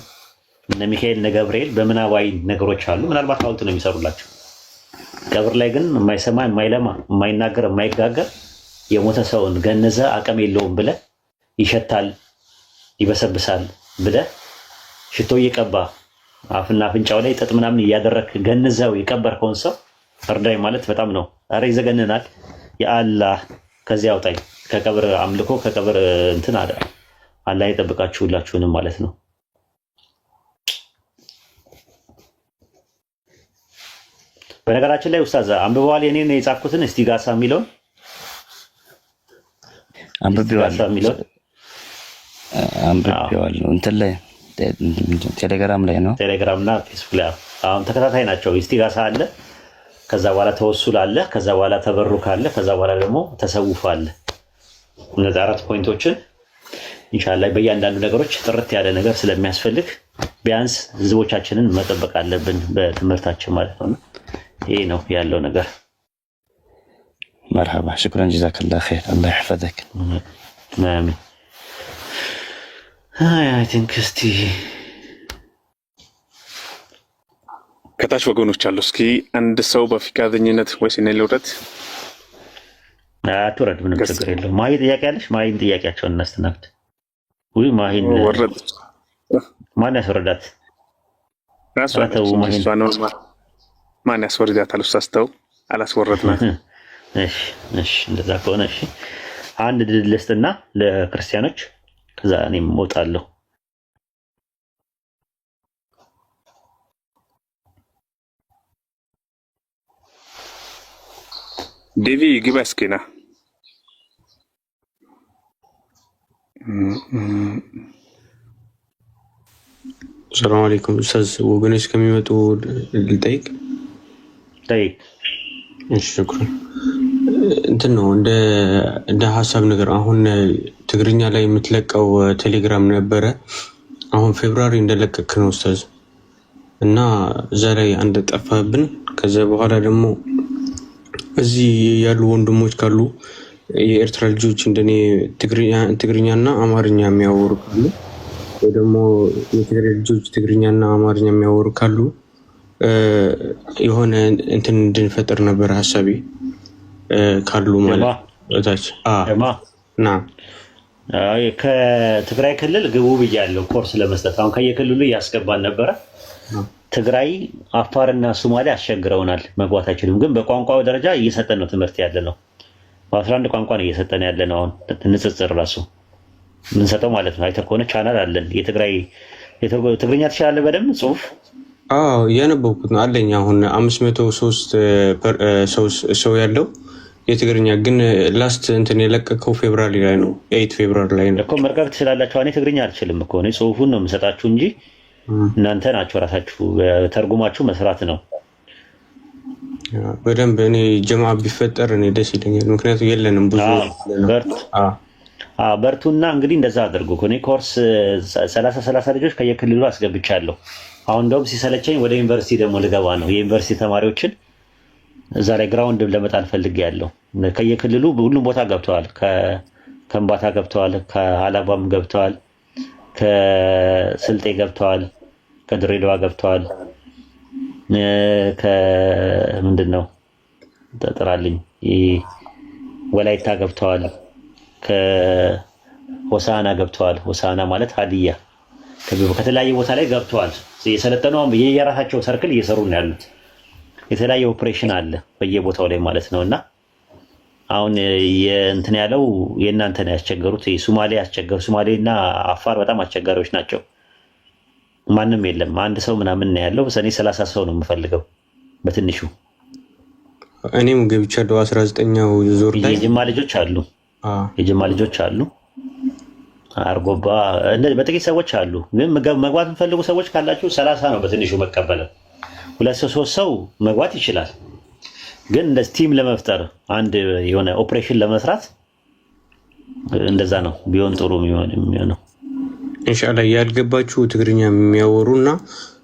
S1: እነ ሚካኤል እነ ገብርኤል በምናባዊ ነገሮች አሉ። ምናልባት ሐውልት ነው የሚሰሩላቸው። ቀብር ላይ ግን የማይሰማ የማይለማ የማይናገር የማይጋገር የሞተ ሰውን ገነዘ አቅም የለውም ብለህ ይሸታል ይበሰብሳል ብለህ ሽቶ እየቀባ አፍና አፍንጫው ላይ ጥጥ ምናምን እያደረክ ገንዘው የቀበርከውን ሰው እርዳኝ ማለት በጣም ነው። ኧረ ይዘገንናል። የአላህ ከዚያ አውጣኝ ከቀብር አምልኮ ከቀብር እንትን አለ። አላህ ይጠብቃችሁ ሁላችሁንም ማለት ነው። በነገራችን ላይ ኡስታዝ አንብበዋል የኔን የጻፍኩትን እስቲጋሳ የሚለውን
S7: አንብቤዋለሁ እንትን ላይ ቴሌግራም ላይ ነው።
S1: ቴሌግራም እና ፌስቡክ ላይ አሁን ተከታታይ ናቸው። እስቲጋሳ አለ፣ ከዛ በኋላ ተወሱል አለ፣ ከዛ በኋላ ተበሩክ አለ፣ ከዛ በኋላ ደግሞ ተሰውፍ አለ። እነዚህ 4 ፖይንቶችን ኢንሻአላህ በእያንዳንዱ ነገሮች ጥርት ያለ ነገር ስለሚያስፈልግ ቢያንስ ህዝቦቻችንን መጠበቅ አለብን በትምህርታችን ማለት ነው። ይሄ ነው ያለው ነገር።
S7: መርሐባ ሽኩራን ጀዛከላህ ኸይር። አላህ ይሕፈዘክ።
S1: አሜን። አይ ቲንክ እስቲ
S4: ከታች ወገኖች አሉ። እስኪ አንድ ሰው በፍቃደኝነት ወይስ እኔ ልውረድ?
S1: አትውረድ፣ ምንም ችግር የለውም። ማሂ ጥያቄ አለሽ? ማሂን ጥያቄያቸውን እናስተናግድ። ወይ ማሂን
S4: ወረድ።
S1: ማን ያስወረዳት?
S4: ማን ያስወርዳታል? ኡስታዝ አላስወረድናት።
S1: እሺ እንደዛ ከሆነ እሺ፣ አንድ ድል ልስጥና ለክርስቲያኖች ከዛ እኔም እወጣለሁ።
S4: ዴቪ ግባ እስኪ ና።
S8: ሰላም አለይኩም ኡስታዝ፣ ወገኖች ከሚመጡ ልጠይቅ?
S1: ጠይቅ።
S8: እሺ ሽኩራን። እንትን ነው እንደ ሀሳብ ነገር አሁን ትግርኛ ላይ የምትለቀው ቴሌግራም ነበረ። አሁን ፌብራሪ እንደለቀክ ነው ኡስታዝ እና እዛ ላይ አንድ ጠፋብን። ከዛ በኋላ ደግሞ እዚህ ያሉ ወንድሞች ካሉ የኤርትራ ልጆች እንደኔ ትግርኛና አማርኛ የሚያወሩ ካሉ ወይ ደግሞ የትግራይ ልጆች ትግርኛና አማርኛ የሚያወሩ ካሉ የሆነ እንትን እንድንፈጥር ነበር ሀሳቤ ካሉ ማለት እታች ና
S1: ከትግራይ ክልል ግቡ ብያለሁ ኮርስ ለመስጠት። አሁን ከየክልሉ እያስገባን ነበረ። ትግራይ፣ አፋርና ሶማሌ አስቸግረውናል፣ መግባት አይችሉም። ግን በቋንቋው ደረጃ እየሰጠን ነው ትምህርት ያለ ነው። በ11 ቋንቋ ነው እየሰጠን ያለ ነው። አሁን ንጽጽር ራሱ ምንሰጠው ማለት ነው። አይተህ ከሆነ ቻናል አለን። የትግራይ ትግርኛ ትችላለህ በደንብ ጽሁፍ?
S8: አዎ እያነበብኩት ነው አለኝ። አሁን 503 ሰው ያለው የትግርኛ ግን ላስት እንትን የለቀቀው ፌብራሪ ላይ ነው፣ 8 ፌብራሪ ላይ ነው
S1: እኮ። መርቀቅ ትችላላችሁ። እኔ ትግርኛ አልችልም እኮ። እኔ ጽሁፉን ነው የምሰጣችሁ እንጂ እናንተ ናችሁ ራሳችሁ ተርጉማችሁ መስራት ነው።
S8: በደንብ እኔ ጀማ ቢፈጠር እኔ ደስ ይለኛል። ምክንያቱም የለንም ብዙ
S1: በርቱና እንግዲህ እንደዛ አድርጉ። እኔ ኮርስ 30 ልጆች ከየክልሉ አስገብቻለሁ። አሁን እንደውም ሲሰለቸኝ ወደ ዩኒቨርሲቲ ደግሞ ልገባ ነው። የዩኒቨርሲቲ ተማሪዎችን እዛ ላይ ግራውንድ ለመጣል ፈልጌያለሁ። ከየክልሉ ሁሉም ቦታ ገብተዋል። ከከምባታ ገብተዋል፣ ከሀላባም ገብተዋል፣ ከስልጤ ገብተዋል፣ ከድሬዳዋ ገብተዋል፣ ከምንድን ነው ተጥራልኝ ወላይታ ገብተዋል፣ ከሆሳና ገብተዋል። ሆሳና ማለት ሀዲያ ከተለያየ ቦታ ላይ ገብተዋል። የሰለጠኑ የራሳቸው ሰርክል እየሰሩ ነው ያሉት። የተለያየ ኦፕሬሽን አለ በየቦታው ላይ ማለት ነው። እና አሁን እንትን ያለው የእናንተን ያስቸገሩት ሶማሌ ያስቸገሩ። ሶማሌና አፋር በጣም አስቸጋሪዎች ናቸው። ማንም የለም፣ አንድ ሰው ምናምን ነው ያለው። እኔ 30 ሰው ነው የምፈልገው በትንሹ።
S8: እኔም ገብቻለሁ 19ኛው ዙር ላይ።
S1: የጅማ ልጆች አሉ፣ የጅማ ልጆች አሉ። አርጎባ በጥቂት ሰዎች አሉ። ግን መግባት የምፈልጉ ሰዎች ካላችሁ 30 ነው በትንሹ መቀበለው። 2 ሰው 3 ሰው መግባት ይችላል። ግን እንደ ቲም ለመፍጠር አንድ የሆነ ኦፕሬሽን ለመስራት እንደዛ ነው ቢሆን ጥሩ የሚሆነው።
S8: ኢንሻአላህ ያልገባችሁ ትግርኛ የሚያወሩና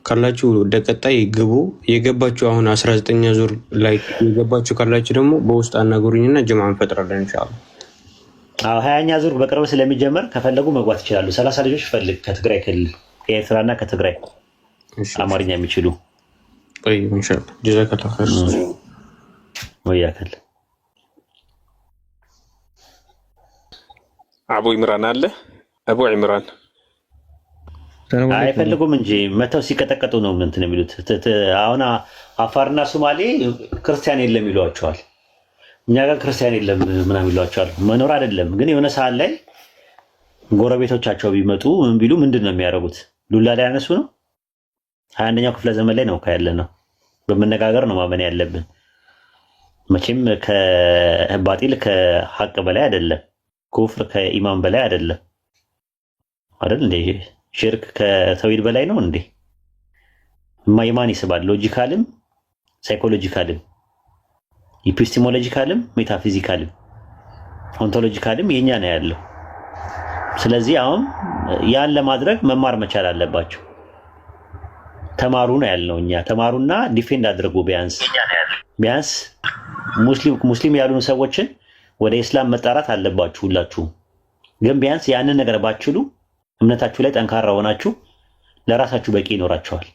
S8: ካላችሁ ወደ ቀጣይ ግቡ። የገባችሁ አሁን 19ኛ ዙር ላይ የገባችሁ ካላችሁ ደግሞ በውስጥ አናገሩኝና ጀማ እንፈጥራለን ኢንሻአላህ።
S1: 20ኛ ዙር በቅርብ ስለሚጀመር ከፈለጉ መግባት ይችላሉ። 30 ልጆች ፈልግ ከትግራይ ክልል ከኤርትራና ከትግራይ አማርኛ የሚችሉ
S8: ወይ ኢንሻአላህ። ጀዛከላህ ኸይር
S1: ወያከል።
S4: አቡ ኢምራን አለ። አቡ ኢምራን
S1: አይፈልጉም እንጂ መተው ሲቀጠቀጡ ነው እንትን የሚሉት። አሁን አፋርና ሶማሌ ክርስቲያን የለም ይሏቸዋል። እኛ ጋር ክርስቲያን የለም ምናምን ይሏቸዋል። መኖር አይደለም ግን የሆነ ሰዓት ላይ ጎረቤቶቻቸው ቢመጡ ምን ቢሉ ምንድን ነው የሚያደርጉት? ዱላ ላይ ያነሱ ነው። 21ኛው ክፍለ ዘመን ላይ ነው ካያለ ነው። በመነጋገር ነው ማመን ያለብን። መቼም ከባጢል ከሐቅ በላይ አይደለም። ኩፍር ከኢማን በላይ አይደለም አይደል እንዴ? ሽርክ ከተውሂድ በላይ ነው እንዴ? ማይማን ይስባል። ሎጂካልም ሳይኮሎጂካልም ኢፒስቲሞሎጂካልም ሜታፊዚካልም ኦንቶሎጂካልም የኛ ነው ያለው። ስለዚህ አሁን ያን ለማድረግ መማር መቻል አለባቸው። ተማሩ ነው ያልነው እኛ። ተማሩና ዲፌንድ አድርጉ። ቢያንስ ሙስሊም ያሉን ሰዎችን ወደ ኢስላም መጣራት አለባችሁ ሁላችሁ። ግን ቢያንስ ያንን ነገር ባችሉ እምነታችሁ ላይ ጠንካራ ሆናችሁ ለራሳችሁ በቂ ይኖራችኋል።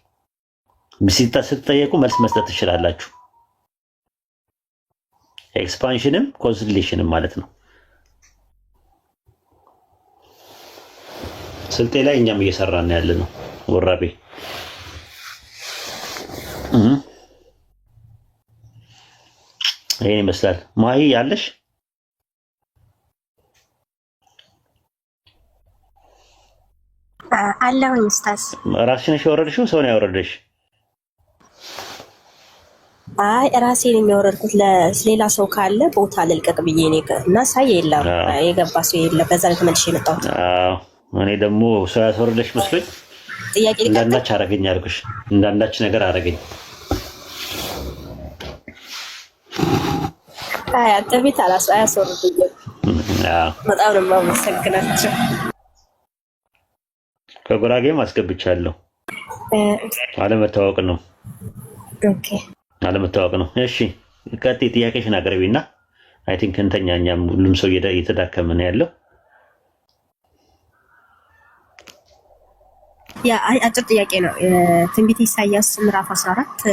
S1: ስትጠየቁ መልስ መስጠት ትችላላችሁ። ኤክስፓንሽንም ኮንሶሊዴሽንም ማለት ነው። ስልጤ ላይ እኛም እየሰራን ያለ ነው። ወራቤ ይሄን ይመስላል። ማሂ ያለሽ
S9: አለሁኝ ኡስታዝ።
S1: ራስሽን ያወረድሽው ሰው ነው ያወረደሽ?
S9: አይ ራሴ ነኝ ያወረድኩት። ለሌላ ሰው ካለ ቦታ ልልቀቅ ብዬ ነው እና ሳይ የለም የገባ ሰው የለም። በዛ ላይ ተመልሼ የመጣሁት።
S1: አዎ እኔ ደግሞ ሰው ያወረደሽ መስሎኝ
S9: ጥያቄ
S1: እንዳንዳች አረገኝ አልኩሽ። እንዳንዳች ነገር አረገኝ።
S9: አይ አንተ ቤት አያስወርዱኝም። በጣም ነው የማመሰግናቸው።
S1: ከጉራጌም አስገብቻለሁ። አለመታወቅ ነው።
S9: ኦኬ
S1: አለመታወቅ ነው። እሺ ቀጥይ፣ ጥያቄሽን አቅርቢና አይ ቲንክ እንተኛኛም ሁሉም ሰው እየተዳከመ ነው ያለው።
S9: ያ አጭር ጥያቄ ነው። ትንቢተ ኢሳይያስ ምዕራፍ 14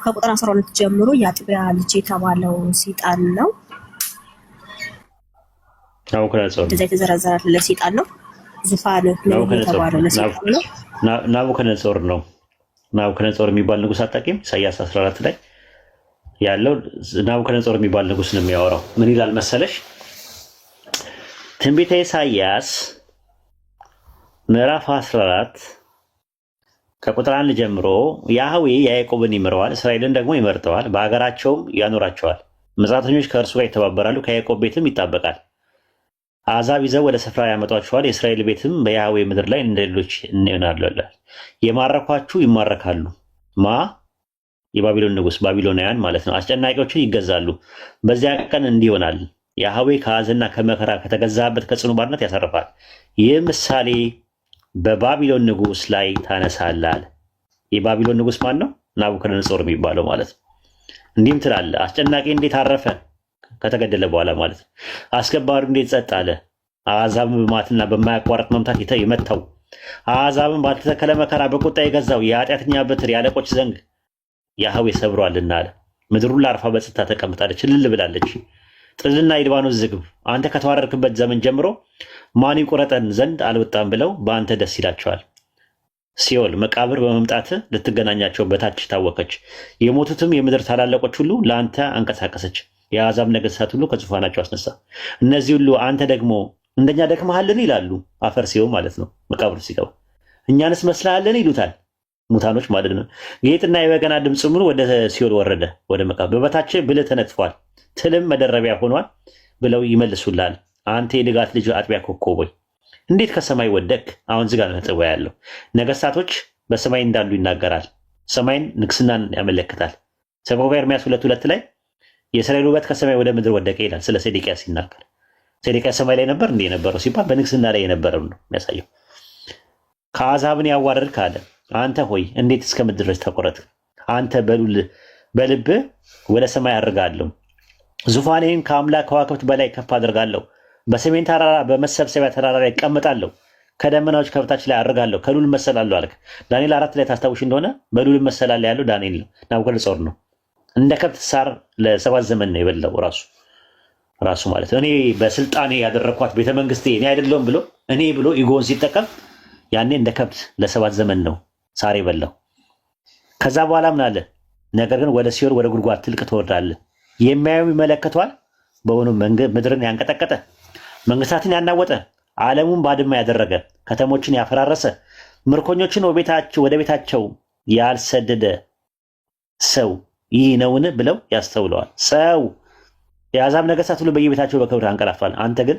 S9: ከቁጥር 12 ጀምሮ የአጥቢያ ልጅ የተባለው ሰይጣን ነው። እንደዛ የተዘረዘረ ለሰይጣን ነው። ዙፋን ነው የተባለው ለሰይጣን ነው።
S1: ናቡከደነጾር ነው። ናቡከደነጾር የሚባል ንጉስ አጣቂም ኢሳይያስ 14 ላይ ያለው ናቡከደነጾር የሚባል ንጉስ ነው የሚያወራው። ምን ይላል መሰለሽ? ትንቢተ ኢሳይያስ ምዕራፍ 14 ከቁጥር 1 ጀምሮ ያህዌ ያዕቆብን ይምረዋል፣ እስራኤልን ደግሞ ይመርጠዋል፣ በአገራቸውም ያኖራቸዋል። መጻተኞች ከእርሱ ጋር ይተባበራሉ፣ ከያዕቆብ ቤትም ይጣበቃል። አሕዛብ ይዘው ወደ ስፍራ ያመጧቸዋል፣ የእስራኤል ቤትም በያህዌ ምድር ላይ እንደሌሎች ይሆናሉ። የማረኳችሁ ይማረካሉ። የባቢሎን ንጉስ ባቢሎናውያን ማለት ነው። አስጨናቂዎችን ይገዛሉ። በዚያ ቀን እንዲህ ይሆናል፣ ያህዌ ከሐዘንና ከመከራ ከተገዛበት ከጽኑ ባርነት ያሳርፋል። ይህ ምሳሌ በባቢሎን ንጉስ ላይ ታነሳለህ። የባቢሎን ንጉስ ማን ነው? ናቡከደነጾር የሚባለው ማለት ነው። እንዲህም ትላለህ፣ አስጨናቂ እንዴት አረፈ ከተገደለ በኋላ ማለት ነው። አስከባሪው እንዴት ጸጥ አለ። አሕዛብን በማትና በማያቋርጥ መምታት የመታው፣ አሕዛብን ባልተተከለ መከራ በቁጣ የገዛው የኃጢአተኛ በትር የአለቆች ዘንግ ያህዌ ሰብሯልና አለ። ምድሩ ላርፋ በጸጥታ ተቀምጣለች፣ እልል ብላለች። ጥልና የሊባኖስ ዝግብ አንተ ከተዋረድክበት ዘመን ጀምሮ ማን ይቆረጠን ዘንድ አልወጣም ብለው በአንተ ደስ ይላቸዋል። ሲኦል መቃብር በመምጣት ልትገናኛቸው በታች ታወከች። የሞቱትም የምድር ታላላቆች ሁሉ ለአንተ አንቀሳቀሰች። የአሕዛብ ነገሥታት ሁሉ ከዙፋናቸው አስነሳ። እነዚህ ሁሉ አንተ ደግሞ እንደኛ ደክመሃልን ይላሉ። አፈር ሲሆን ማለት ነው። መቃብር ሲገባ እኛንስ መስልሃልን ይሉታል። ሙታኖች ማለት ነው። ጌጥና የበገና ድምፅ ሙሉ ወደ ሲኦል ወረደ፣ ወደ መቃብር። በበታች ብልህ ተነጥፏል፣ ትልም መደረቢያ ሆኗል ብለው ይመልሱላል። አንተ የንጋት ልጅ አጥቢያ ኮከብ ሆይ እንዴት ከሰማይ ወደቅ? አሁን ዝጋ ነጥብ ያለው ነገሥታቶች በሰማይ እንዳሉ ይናገራል። ሰማይን ንግስናን ያመለክታል። ሰቆቃወ ኤርምያስ 2:2 ላይ የእስራኤል ውበት ከሰማይ ወደ ምድር ወደቀ ይላል። ስለ ሴዴቅያስ ሲናገር ሴዴቅያስ ሰማይ ላይ ነበር እንዴ የነበረው ሲባል በንግስና ላይ የነበረው ነው የሚያሳየው። ከአሕዛብን ያዋረድክ አለ። አንተ ሆይ እንዴት እስከ ምድር ድረስ ተቆረጥክ? አንተ በልብ ወደ ሰማይ አድርጋለሁ፣ ዙፋኔን ከአምላክ ከዋክብት በላይ ከፍ አድርጋለሁ። በሰሜን ተራራ በመሰብሰቢያ ተራራ ላይ እቀመጣለሁ፣ ከደመናዎች ከበታች ላይ አድርጋለሁ፣ ከልዑል እመሰላለሁ አልክ። ዳንኤል 4 ላይ ታስታውሽ እንደሆነ በልዑል እመሰላለሁ ያለው ዳንኤል ነው፣ ናቡከደነጾር ነው። እንደ ከብት ሳር ለ7 ዘመን ነው የበላው ራሱ ማለት ነው። እኔ በስልጣኔ ያደረኳት ቤተመንግስቴ እኔ አይደለሁም ብሎ እኔ ብሎ ኢጎን ሲጠቀም ያኔ እንደ ከብት ለ7 ዘመን ነው ሳር የበላው። ከዛ በኋላ ምን አለ? ነገር ግን ወደ ሲኦል ወደ ጉድጓድ ትልቅ ትወርዳለህ። የሚያዩ ይመለከቷል። በሆኑ ምድርን ያንቀጠቀጠ መንግስታትን ያናወጠ ዓለሙን ባድማ ያደረገ ከተሞችን ያፈራረሰ ምርኮኞችን ወደ ቤታቸው ያልሰደደ ሰው ይህ ነውን ብለው ያስተውለዋል። ሰው የአሕዛብ ነገሥታት ሁሉ በየቤታቸው በክብር አንቀላፋል። አንተ ግን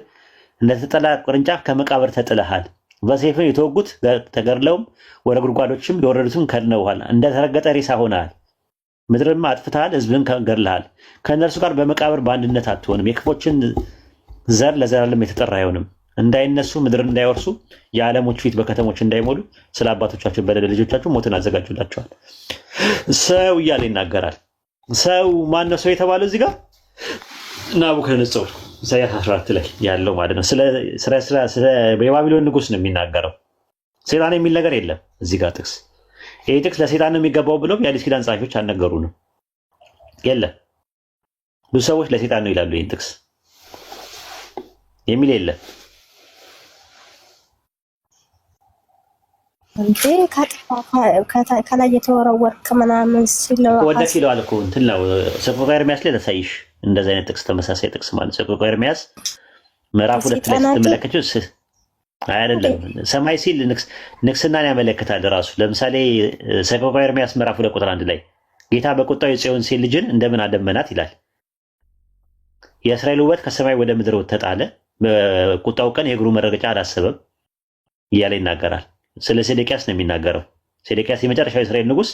S1: እንደተጠላ ቅርንጫፍ ከመቃብር ተጥለሃል። በሰይፍም የተወጉት ተገድለውም ወደ ጉድጓዶችም የወረዱትን ከድነውሃል። እንደተረገጠ ሬሳ ሆነሃል። ምድርም አጥፍተሃል፣ ሕዝብን ገድለሃል። ከእነርሱ ጋር በመቃብር በአንድነት አትሆንም። የክፎችን ዘር ለዘላለም የተጠራ አይሆንም። እንዳይነሱ ምድርን እንዳይወርሱ የዓለሞች ፊት በከተሞች እንዳይሞሉ ስለ አባቶቻቸው በደል ልጆቻቸው ሞትን አዘጋጁላቸዋል። ሰው እያለ ይናገራል። ሰው ማን ነው? ሰው የተባለው እዚህ ጋር ናቡከደነጾር ኢሳይያስ 14 ላይ ያለው ማለት ነው። ስለ የባቢሎን ንጉስ ነው የሚናገረው። ሴጣን የሚል ነገር የለም እዚህ ጋር ጥቅስ። ይህ ጥቅስ ለሴጣን ነው የሚገባው ብለው የአዲስ ኪዳን ጸሐፊዎች አልነገሩንም። የለም ብዙ ሰዎች ለሴጣን ነው ይላሉ። ይህን ጥቅስ የሚል የለም።
S9: ከላይ የተወረወርክ ምናምን ሲለው
S1: ወደ ኪለዋል እኮ እንትን ነው። ሰቆቃወ ኤርምያስ ላይ ለሳይሽ እንደዚህ አይነት ጥቅስ ተመሳሳይ ጥቅስ ማለት ሰቆቃወ ኤርምያስ ምዕራፍ 2 ላይ ስትመለከቱ አይደለም ሰማይ ሲል ንግስናን ያመለክታል ራሱ። ለምሳሌ ሰቆቃወ ኤርምያስ ምዕራፍ 2 ቁጥር 1 ላይ ጌታ በቁጣው የጽዮን ሴት ልጅን እንደምን አደመናት ይላል። የእስራኤል ውበት ከሰማይ ወደ ምድር ተጣለ፣ በቁጣው ቀን የእግሩ መረገጫ አላሰበም እያለ ይናገራል። ስለ ሴዴቅያስ ነው የሚናገረው። ሴዴቅያስ የመጨረሻው የእስራኤል ንጉስ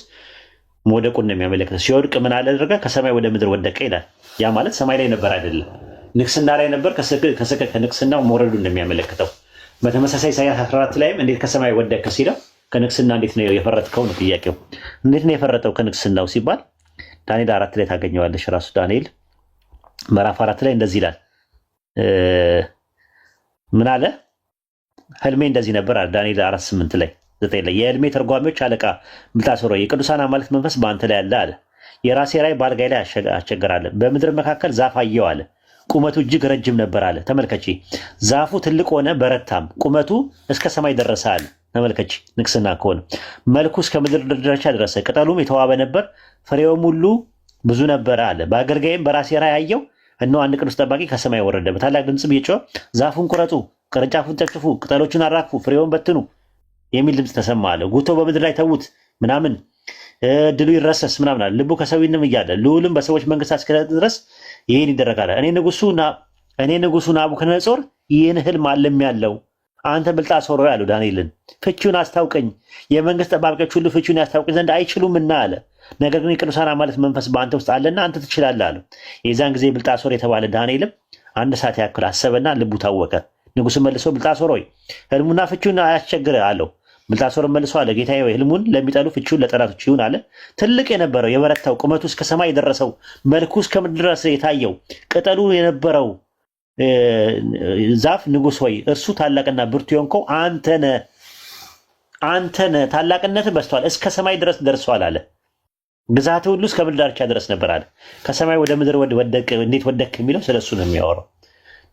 S1: መውደቁን ነው የሚያመለክተው። ሲወድቅ ምን አደረገ? ከሰማይ ወደ ምድር ወደቀ ይላል። ያ ማለት ሰማይ ላይ ነበር አይደለም፣ ንግስና ላይ ነበር። ከንግስናው መውረዱን ነው የሚያመለክተው። በተመሳሳይ ኢሳይያስ 14 ላይም እንዴት ከሰማይ ወደቀ ሲለው ከንግስና እንዴት ነው የፈረጥከው ነው ጥያቄው። እንዴት ነው የፈረጠው ከንግስናው ሲባል ዳንኤል 4 ላይ ታገኘዋለሽ። ራሱ ዳንኤል ምዕራፍ 4 ላይ እንደዚህ ይላል። ምን አለ? ህልሜ እንደዚህ ነበር አለ ዳንኤል 4:8 ላይ 9 ላይ የህልሜ ተርጓሚዎች አለቃ ብልጣሶር የቅዱሳን አማልክት መንፈስ በአንተ ላይ አለ አለ። የራሴ ራእይ በአልጋዬ ላይ አስቸገራለ። በምድር መካከል ዛፍ አየሁ አለ። ቁመቱ እጅግ ረጅም ነበር አለ። ተመልከቺ፣ ዛፉ ትልቅ ሆነ በረታም፣ ቁመቱ እስከ ሰማይ ደረሰ አለ። ተመልከቺ፣ ንግስና ከሆነ መልኩ እስከ ምድር ዳርቻ ደረሰ። ቅጠሉም የተዋበ ነበር፣ ፍሬውም ሁሉ ብዙ ነበር አለ። በአገልጋይም በራሴ ራእይ አየሁ፣ እነሆ አንድ ቅዱስ ጠባቂ ከሰማይ ወረደ፣ በታላቅ ድምፅም እየጮኸ ዛፉን ቁረጡ፣ ቅርንጫፉን ጨፍጭፉ፣ ቅጠሎቹን አራግፉ፣ ፍሬውን በትኑ የሚል ድምፅ ተሰማ አለ። ጉቶ በምድር ላይ ተዉት ምናምን ድሉ ይረሰስ ምናምን አለ። ልቡ ከሰው ይንም እያለ ልዑልም በሰዎች መንግስታት እስከ ድረስ ይህን ይደረጋል። እኔ ንጉሱ ናቡከደነፆር ይህን ህልም አለም ያለው አንተ ብልጣሶር ያለው ዳንኤልን ፍቺውን አስታውቀኝ፣ የመንግስት ጠባቂዎች ሁሉ ፍቺውን ያስታውቀኝ ዘንድ አይችሉምና አለ። ነገር ግን የቅዱሳን አማልክት መንፈስ በአንተ ውስጥ አለና አንተ ትችላለህ አለ። የዛን ጊዜ ብልጣሶር የተባለ ዳንኤልም 1 ሰዓት ያክል አሰበና ልቡ ታወቀ። ንጉሱ መልሶ ብልጣሶር ሆይ ህልሙና ፍቺውን አያስቸግርህ አለው። ብልጣሶር መልሶ አለ ጌታዬ ሆይ ህልሙን ለሚጠሉ ፍቺውን ለጠላቶች ይሁን አለ። ትልቅ የነበረው የበረታው ቁመቱ እስከ ሰማይ የደረሰው መልኩ እስከ ምድር ድረስ የታየው ቅጠሉ የነበረው ዛፍ ንጉሥ ሆይ እርሱ ታላቅና ብርቱ የሆንከው አንተነ ታላቅነትህ በዝቷል፣ እስከ ሰማይ ድረስ ደርሷል አለ። ግዛት ሁሉ እስከ ምድር ዳርቻ ድረስ ነበር አለ። ከሰማይ ወደ ምድር ወደቅ። እንዴት ወደቅ የሚለው ስለሱ ነው የሚያወራው።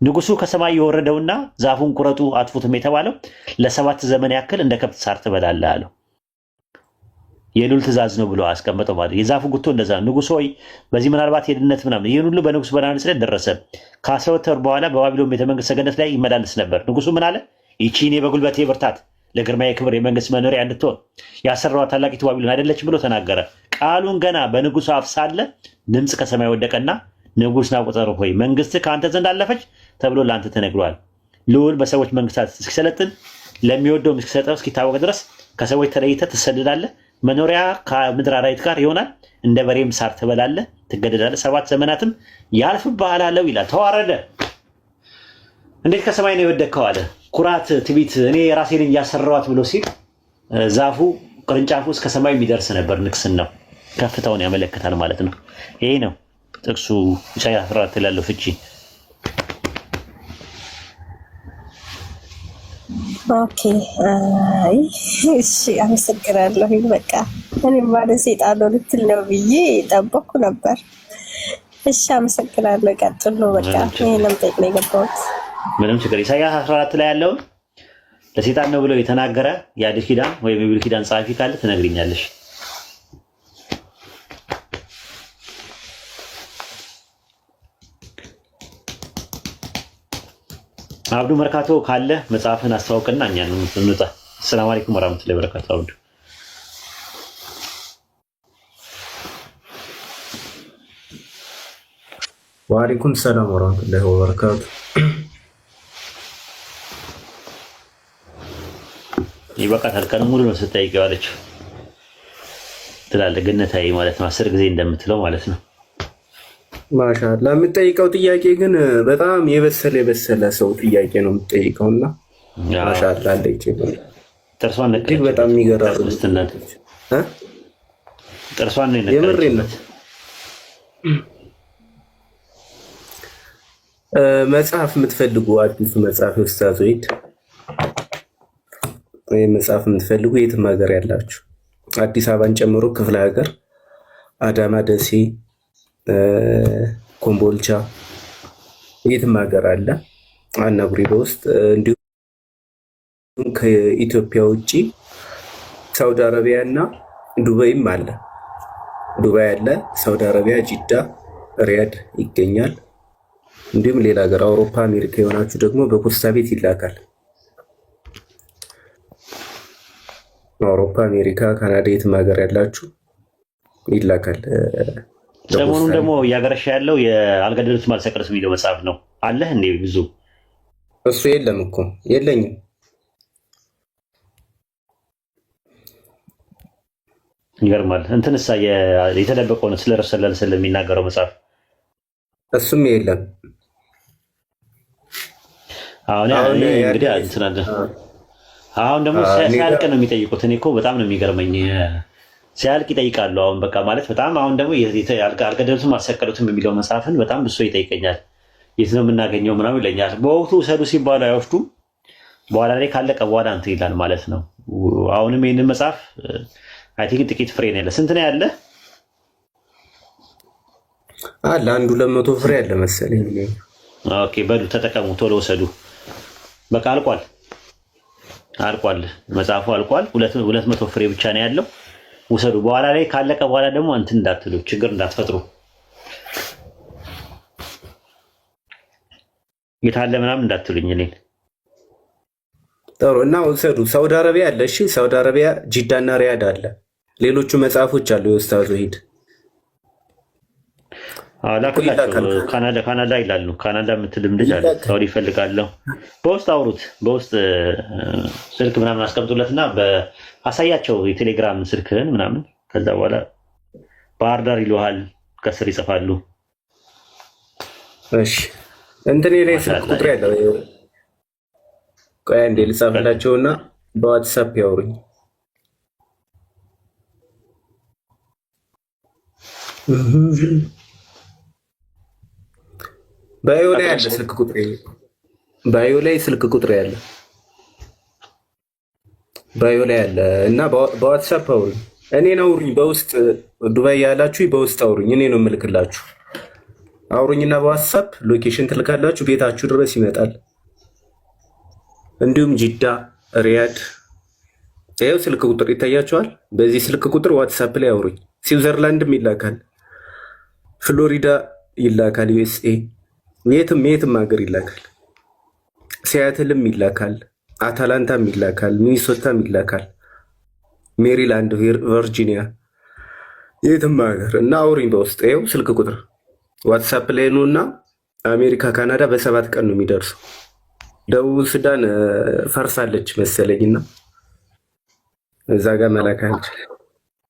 S1: ንጉሱ ከሰማይ የወረደውና ዛፉን ቁረጡ አጥፉትም የተባለው ለ7 ዘመን ያክል እንደ ከብት ሳር ትበላለህ አለው። የልዑል ትእዛዝ ነው ብሎ አስቀመጠው ማለት። የዛፉ ጉቶ እንደዛ ንጉሥ ሆይ በዚህ ምናልባት የድነት ምናምን ይህን ሁሉ በንጉስ በናቡከደነፆር ላይ ደረሰ። ከ12 ወር በኋላ በባቢሎን ቤተመንግስት ሰገነት ላይ ይመላለስ ነበር። ንጉሱ ምን አለ? ይቺ እኔ በጉልበቴ ብርታት ለግርማዬ ክብር የመንግስት መኖሪያ እንድትሆን ያሰራኋት ታላቂቱ ባቢሎን አይደለች ብሎ ተናገረ። ቃሉን ገና በንጉሱ አፍ ሳለ ድምፅ ከሰማይ ወደቀና ንጉሥ ናቡከደነፆር ሆይ መንግስትህ ከአንተ ዘንድ አለፈች ተብሎ ለአንተ ተነግሯል። ልዑል በሰዎች መንግስታት እስኪሰለጥን ለሚወደውም እስኪሰጠው እስኪታወቅ ድረስ ከሰዎች ተለይተህ ትሰደዳለህ። መኖሪያ ከምድር አራዊት ጋር ይሆናል። እንደ በሬም ሳር ትበላለህ፣ ትገደዳለህ። 7 ዘመናትም ያልፍብሃል አለው ይላል። ተዋረደ። እንዴት ከሰማይ ነው የወደቅከው አለ። ኩራት፣ ትዕቢት፣ እኔ የራሴን እያሰራኋት ብሎ ሲል ዛፉ ቅርንጫፉ እስከ ሰማይ የሚደርስ ነበር። ንግስናው ከፍታውን ያመለክታል ማለት ነው። ይሄ ነው ጥቅሱ ኢሳይያስ 14 ላይ ያለው ፍቺ።
S9: ኦኬ እሺ፣ አመሰግናለሁ። በቃ እኔ ማለት ሰይጣን ነው ልትል ነው ብዬ ጠበቅኩ ነበር። እሺ፣ አመሰግናለሁ። ቀጥሎ በቃ ይሄንም ጠይቅ ነው የገባሁት።
S1: ምንም ችግር ኢሳይያስ 14 ላይ ያለውን ለሰይጣን ነው ብሎ የተናገረ የአዲስ ኪዳን ወይም የብሉይ ኪዳን ጸሐፊ ካለ ትነግሪኛለሽ። አብዱ መርካቶ ካለ መጽሐፍን አስተዋውቅና እኛ ነው እንውጣ። ሰላም አለይኩም ወራህመቱላሂ ወበረካቱ። አብዱ
S10: ወአለይኩም ሰላም ወራህመቱላሂ ወበረካቱ።
S1: ይበቃታል። ቀን ሙሉ ነው ስጠይቀው አለችው ትላለህ። ገነታዬ ማለት ነው 10 ጊዜ እንደምትለው ማለት ነው።
S10: ማሻአላ የምጠይቀው ጥያቄ ግን በጣም የበሰለ ሰው ጥያቄ ነው የምጠይቀውና ማሻአላ አለች።
S1: ጥርሷን
S10: እጅግ በጣም የሚገራሩ
S1: ጥርሷን ነው
S10: የምሬነት። መጽሐፍ የምትፈልጉ አዲስ መጽሐፍ ኡስታዝ ወይድ ወይ መጽሐፍ የምትፈልጉ የትም ሀገር ያላችሁ አዲስ አበባን ጨምሮ ክፍለ ሀገር አዳማ፣ ደሴ፣ ኮምቦልቻ የትም ሀገር አለ አናግሪ በውስጥ እንዲሁም ከኢትዮጵያ ውጭ ሳውዲ አረቢያ እና ዱባይም አለ። ዱባይ አለ፣ ሳውዲ አረቢያ ጂዳ፣ ሪያድ ይገኛል። እንዲሁም ሌላ ሀገር አውሮፓ፣ አሜሪካ የሆናችሁ ደግሞ በፖስታ ቤት ይላካል። አውሮፓ፣ አሜሪካ፣ ካናዳ የትም ሀገር ያላችሁ ይላካል።
S1: ሰሞኑን ደግሞ እያገረሻ ያለው የአልገደሉትም አልሰቀሉትም የሚለው መጽሐፍ ነው። አለህ እንዴ? ብዙ
S10: እሱ የለም እኮ የለኝም።
S1: ይገርማል። እንትንሳ የተደበቀው ነው ስለ ረሱል ሰለላሁ ዐለይሂ ወሰለም የሚናገረው መጽሐፍ
S10: እሱም የለም።
S1: አሁን እንግዲህ እንትናለ አሁን ደግሞ ሲያልቅ ነው የሚጠይቁት። እኔ እኮ በጣም ነው የሚገርመኝ። ሲያልቅ ይጠይቃሉ። አሁን በቃ ማለት በጣም አሁን ደግሞ አልገደሉትም አልሰቀሉትም የሚለው መጽሐፍን በጣም ብሶ ይጠይቀኛል። የት ነው የምናገኘው ምናምን ይለኛል። በወቅቱ ውሰዱ ሲባሉ አይወስዱም። በኋላ ላይ ካለቀ በኋላ እንትን ይላል ማለት ነው። አሁንም ይህንን መጽሐፍ አይ ቲንክ ጥቂት ፍሬ ነው ያለ። ስንት ነው ያለ?
S10: አለ 200 ፍሬ አለ መሰለኝ።
S1: ኦኬ በሉ ተጠቀሙ፣ ቶሎ ወሰዱ። በቃ አልቋል፣ መጽሐፉ አልቋል። 200 ፍሬ ብቻ ነው ያለው። ውሰዱ። በኋላ ላይ ካለቀ በኋላ ደግሞ እንትን እንዳትሉ፣ ችግር እንዳትፈጥሩ። የታለ ምናምን እንዳትሉኝ እኔን።
S10: ጥሩ እና ውሰዱ። ሳውዲ አረቢያ አለ። እሺ ሳውዲ አረቢያ ጂዳና ሪያድ አለ። ሌሎቹ መጽሐፎች አሉ። የኡስታዙ ሂድ
S1: ላክላቸው። ካናዳ ይላሉ። ካናዳ የምትልም ልጅ አለ። ሳውዲ ይፈልጋለሁ። በውስጥ አውሩት። በውስጥ ስልክ ምናምን አስቀምጡለትና አሳያቸው የቴሌግራም ስልክህን ምናምን። ከዛ በኋላ ባህር ዳር ይሉሃል፣ ከስር ይጽፋሉ።
S10: እሺ እንትን ላይ ስልክ ቁጥር ያለው ቆይ አንዴ ልጻፍላቸውና በዋትስአፕ ያወሩኝ። ባዮ ላይ ያለ ስልክ ቁጥር ባዮ ላይ ስልክ ቁጥር ያለ ባዮ ላይ ያለ እና በዋትስአፕ አውሩኝ። እኔን አውሩኝ። በውስጥ ዱባይ ያላችሁ በውስጥ አውሩኝ። እኔ ነው የምልክላችሁ። አውሩኝና በዋትስአፕ ሎኬሽን ትልካላችሁ። ቤታችሁ ድረስ ይመጣል። እንዲሁም ጂዳ፣ ሪያድ ይኸው ስልክ ቁጥር ይታያቸዋል። በዚህ ስልክ ቁጥር ዋትስአፕ ላይ አውሩኝ። ስዊዘርላንድም ይላካል፣ ፍሎሪዳ ይላካል፣ ዩኤስኤ የትም ሀገር ይላካል። ሲያትልም ይላካል፣ አታላንታም ይላካል፣ ሚኒሶታም ይላካል፣ ሜሪላንድ፣ ቨርጂኒያ የትም ሀገር እና አውሩኝ በውስጥ ይኸው ስልክ ቁጥር ዋትስአፕ ላይ ነው እና አሜሪካ፣ ካናዳ በ7 ቀን ነው የሚደርሰው። ደቡብ ሱዳን ፈርሳለች መሰለኝና እዛ ጋር መላክ አንችልም።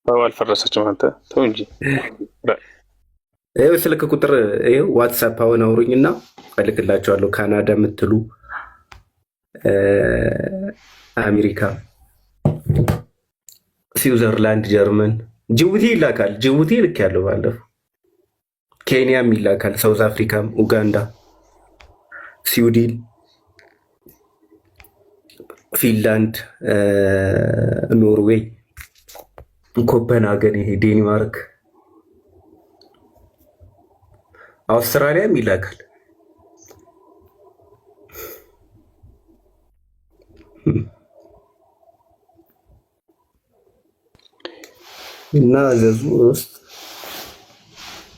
S4: አልፈረሰችም። አንተ ተው እንጂ።
S10: ይኸው ስልክ ቁጥር ይኸው ዋትስአፕ አሁን አውሩኝና እልክላቸዋለሁ። ካናዳ የምትሉ አሜሪካ፣ ስዊዘርላንድ፣ ጀርመን፣ ጅቡቲ ይላካል። ጅቡቲ ልክ ያለው ባለፈው። ኬንያም ይላካል፣ ሳውዝ አፍሪካም፣ ኡጋንዳ፣ ስዊድን፣ ፊንላንድ፣ ኖርዌይ፣ ኮፐንሃገን፣ ይሄ ዴንማርክ፣ አውስትራሊያም ይላካል። እና ዘዙ ውስጥ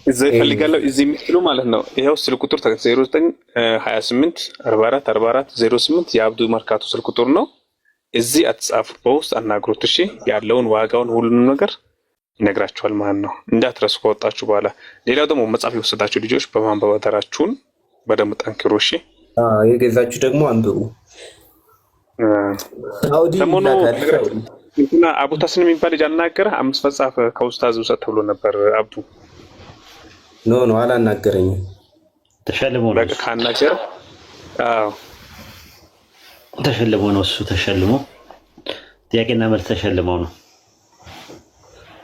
S4: እዛ ይፈልጋለሁ እዚህ የሚጥሉ ማለት ነው። ይሄው ስልክ ቁጥር 0928 44 44 08 የአብዱ መርካቶ ስልክ ቁጥር ነው። እዚህ አትጻፉ፣ በውስጥ አናግሩት። እሺ ያለውን ዋጋውን ሁሉንም ነገር ይነግራችኋል ማለት ነው። እንዳትረሱ ከወጣችሁ በኋላ። ሌላው ደግሞ መጽሐፍ የወሰዳችሁ ልጆች በማንበብ አደራችሁን በደንብ ጠንክሩ። እሺ
S10: የገዛችሁ ደግሞ አንብቡ።
S4: ሰሞኑ እንትና አቡ ታስን የሚባል ልጅ አናገረ 5 መጽሐፍ ከኡስታዝ ውሰድ ተብሎ ነበር። አብዱ
S10: ኖ አላናገረኝም።
S1: ተሸልሞ ነው
S4: በቃ ካናገረ። አዎ
S1: ተሸልሞ ነው እሱ። ተሸልሞ ጥያቄና መልስ ተሸልመው ነው።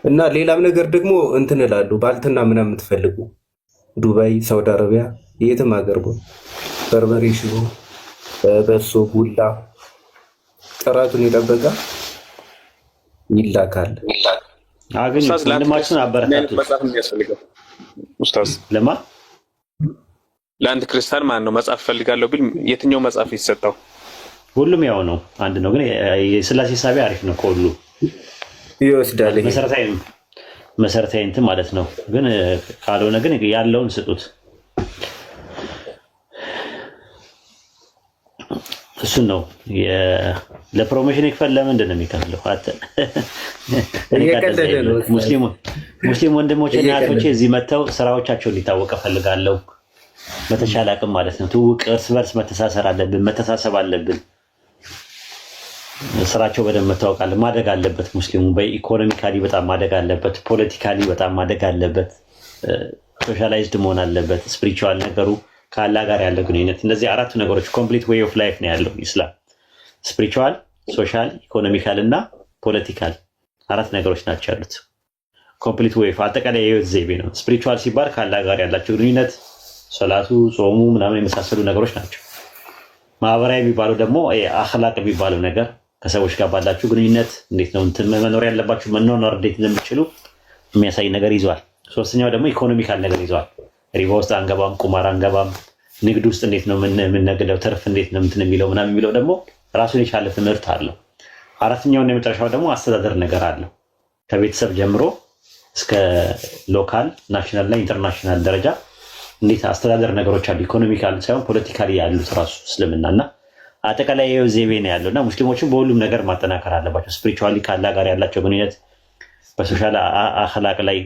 S10: እና ሌላም ነገር ደግሞ እንትን እላለሁ። ባልትና ምናምን የምትፈልጉ ዱባይ፣ ሳውዲ አረቢያ፣ የትም ሀገር በርበሬ፣ ሽሮ፣ በሶ፣ ቡላ ጥራቱን የጠበቀ ይላካል።
S1: አገኝ ወንድማችን አበረታቱት።
S4: መጽሐፍ የሚያስፈልገው ኡስታዝ
S1: ለማ
S4: ለአንድ ክርስቲያን ማን ነው መጽሐፍ ፈልጋለሁ ቢል የትኛው መጽሐፍ ይሰጣው?
S1: ሁሉም ያው ነው፣ አንድ ነው። ግን የስላሴ ሳቢ አሪፍ ነው። ከሁሉ
S10: ይወስዳል።
S1: መሰረታዊ እንትን ማለት ነው። ግን ካልሆነ ግን ያለውን ስጡት። እሱን ነው ለፕሮሞሽን ይክፈል። ለምንድን ነው የሚከፍለው? ሙስሊም ወንድሞቼ እና እህቶቼ እዚህ መጥተው ስራዎቻቸው እንዲታወቅ እፈልጋለሁ። በተሻለ አቅም ማለት ነው። ትውውቅ፣ እርስ በርስ መተሳሰር አለብን፣ መተሳሰብ አለብን። ስራቸው በደንብ መታወቅ አለ፣ ማደግ አለበት። ሙስሊሙ በኢኮኖሚካሊ በጣም ማደግ አለበት፣ ፖለቲካሊ በጣም ማደግ አለበት፣ ሶሻላይዝድ መሆን አለበት። ስፒሪቹዋል ነገሩ ከአላህ ጋር ያለ ግንኙነት፣ እነዚህ አራቱ ነገሮች ኮምፕሊት ዌይ ኦፍ ላይፍ ነው ያለው ኢስላም። ስፒሪቹዋል፣ ሶሻል፣ ኢኮኖሚካል እና ፖለቲካል አራት ነገሮች ናቸው ያሉት። ኮምፕሊት ዌይ አጠቃላይ የህይወት ዘይቤ ነው። ስፒሪቹዋል ሲባል ከአላህ ጋር ያላቸው ግንኙነት፣ ሰላቱ፣ ጾሙ ምናምን የመሳሰሉ ነገሮች ናቸው። ማህበራዊ የሚባለው ደግሞ አኽላቅ የሚባለው ነገር ከሰዎች ጋር ባላችሁ ግንኙነት እንዴት ነው እንትን መኖር ያለባችሁ መኖር እንዴት እንደምትችሉ የሚያሳይ ነገር ይዟል። ሶስተኛው ደግሞ ኢኮኖሚካል ነገር ይዟል። ሪባ ውስጥ አንገባም፣ ቁማር አንገባም፣ ንግድ ውስጥ እንዴት ነው የምንነግደው፣ ትርፍ እንዴት ነው እንትን የሚለው ምናምን የሚለው ደግሞ ራሱን የቻለ ትምህርት አለው። አራተኛውና የመጨረሻው ደግሞ አስተዳደር ነገር አለው። ከቤተሰብ ጀምሮ እስከ ሎካል፣ ናሽናል እና ኢንተርናሽናል ደረጃ እንዴት አስተዳደር ነገሮች አሉ። ኢኮኖሚካል ሳይሆን ፖለቲካሊ ያሉት ራሱ እስልምና እና አጠቃላይ ይኸው ዘይቤ ነው ያለው እና ሙስሊሞችን በሁሉም ነገር ማጠናከር አለባቸው። ስፒሪቹዋሊ ከአላህ ጋር ያላቸው ግንኙነት፣ በሶሻል አኽላቅ ላይ፣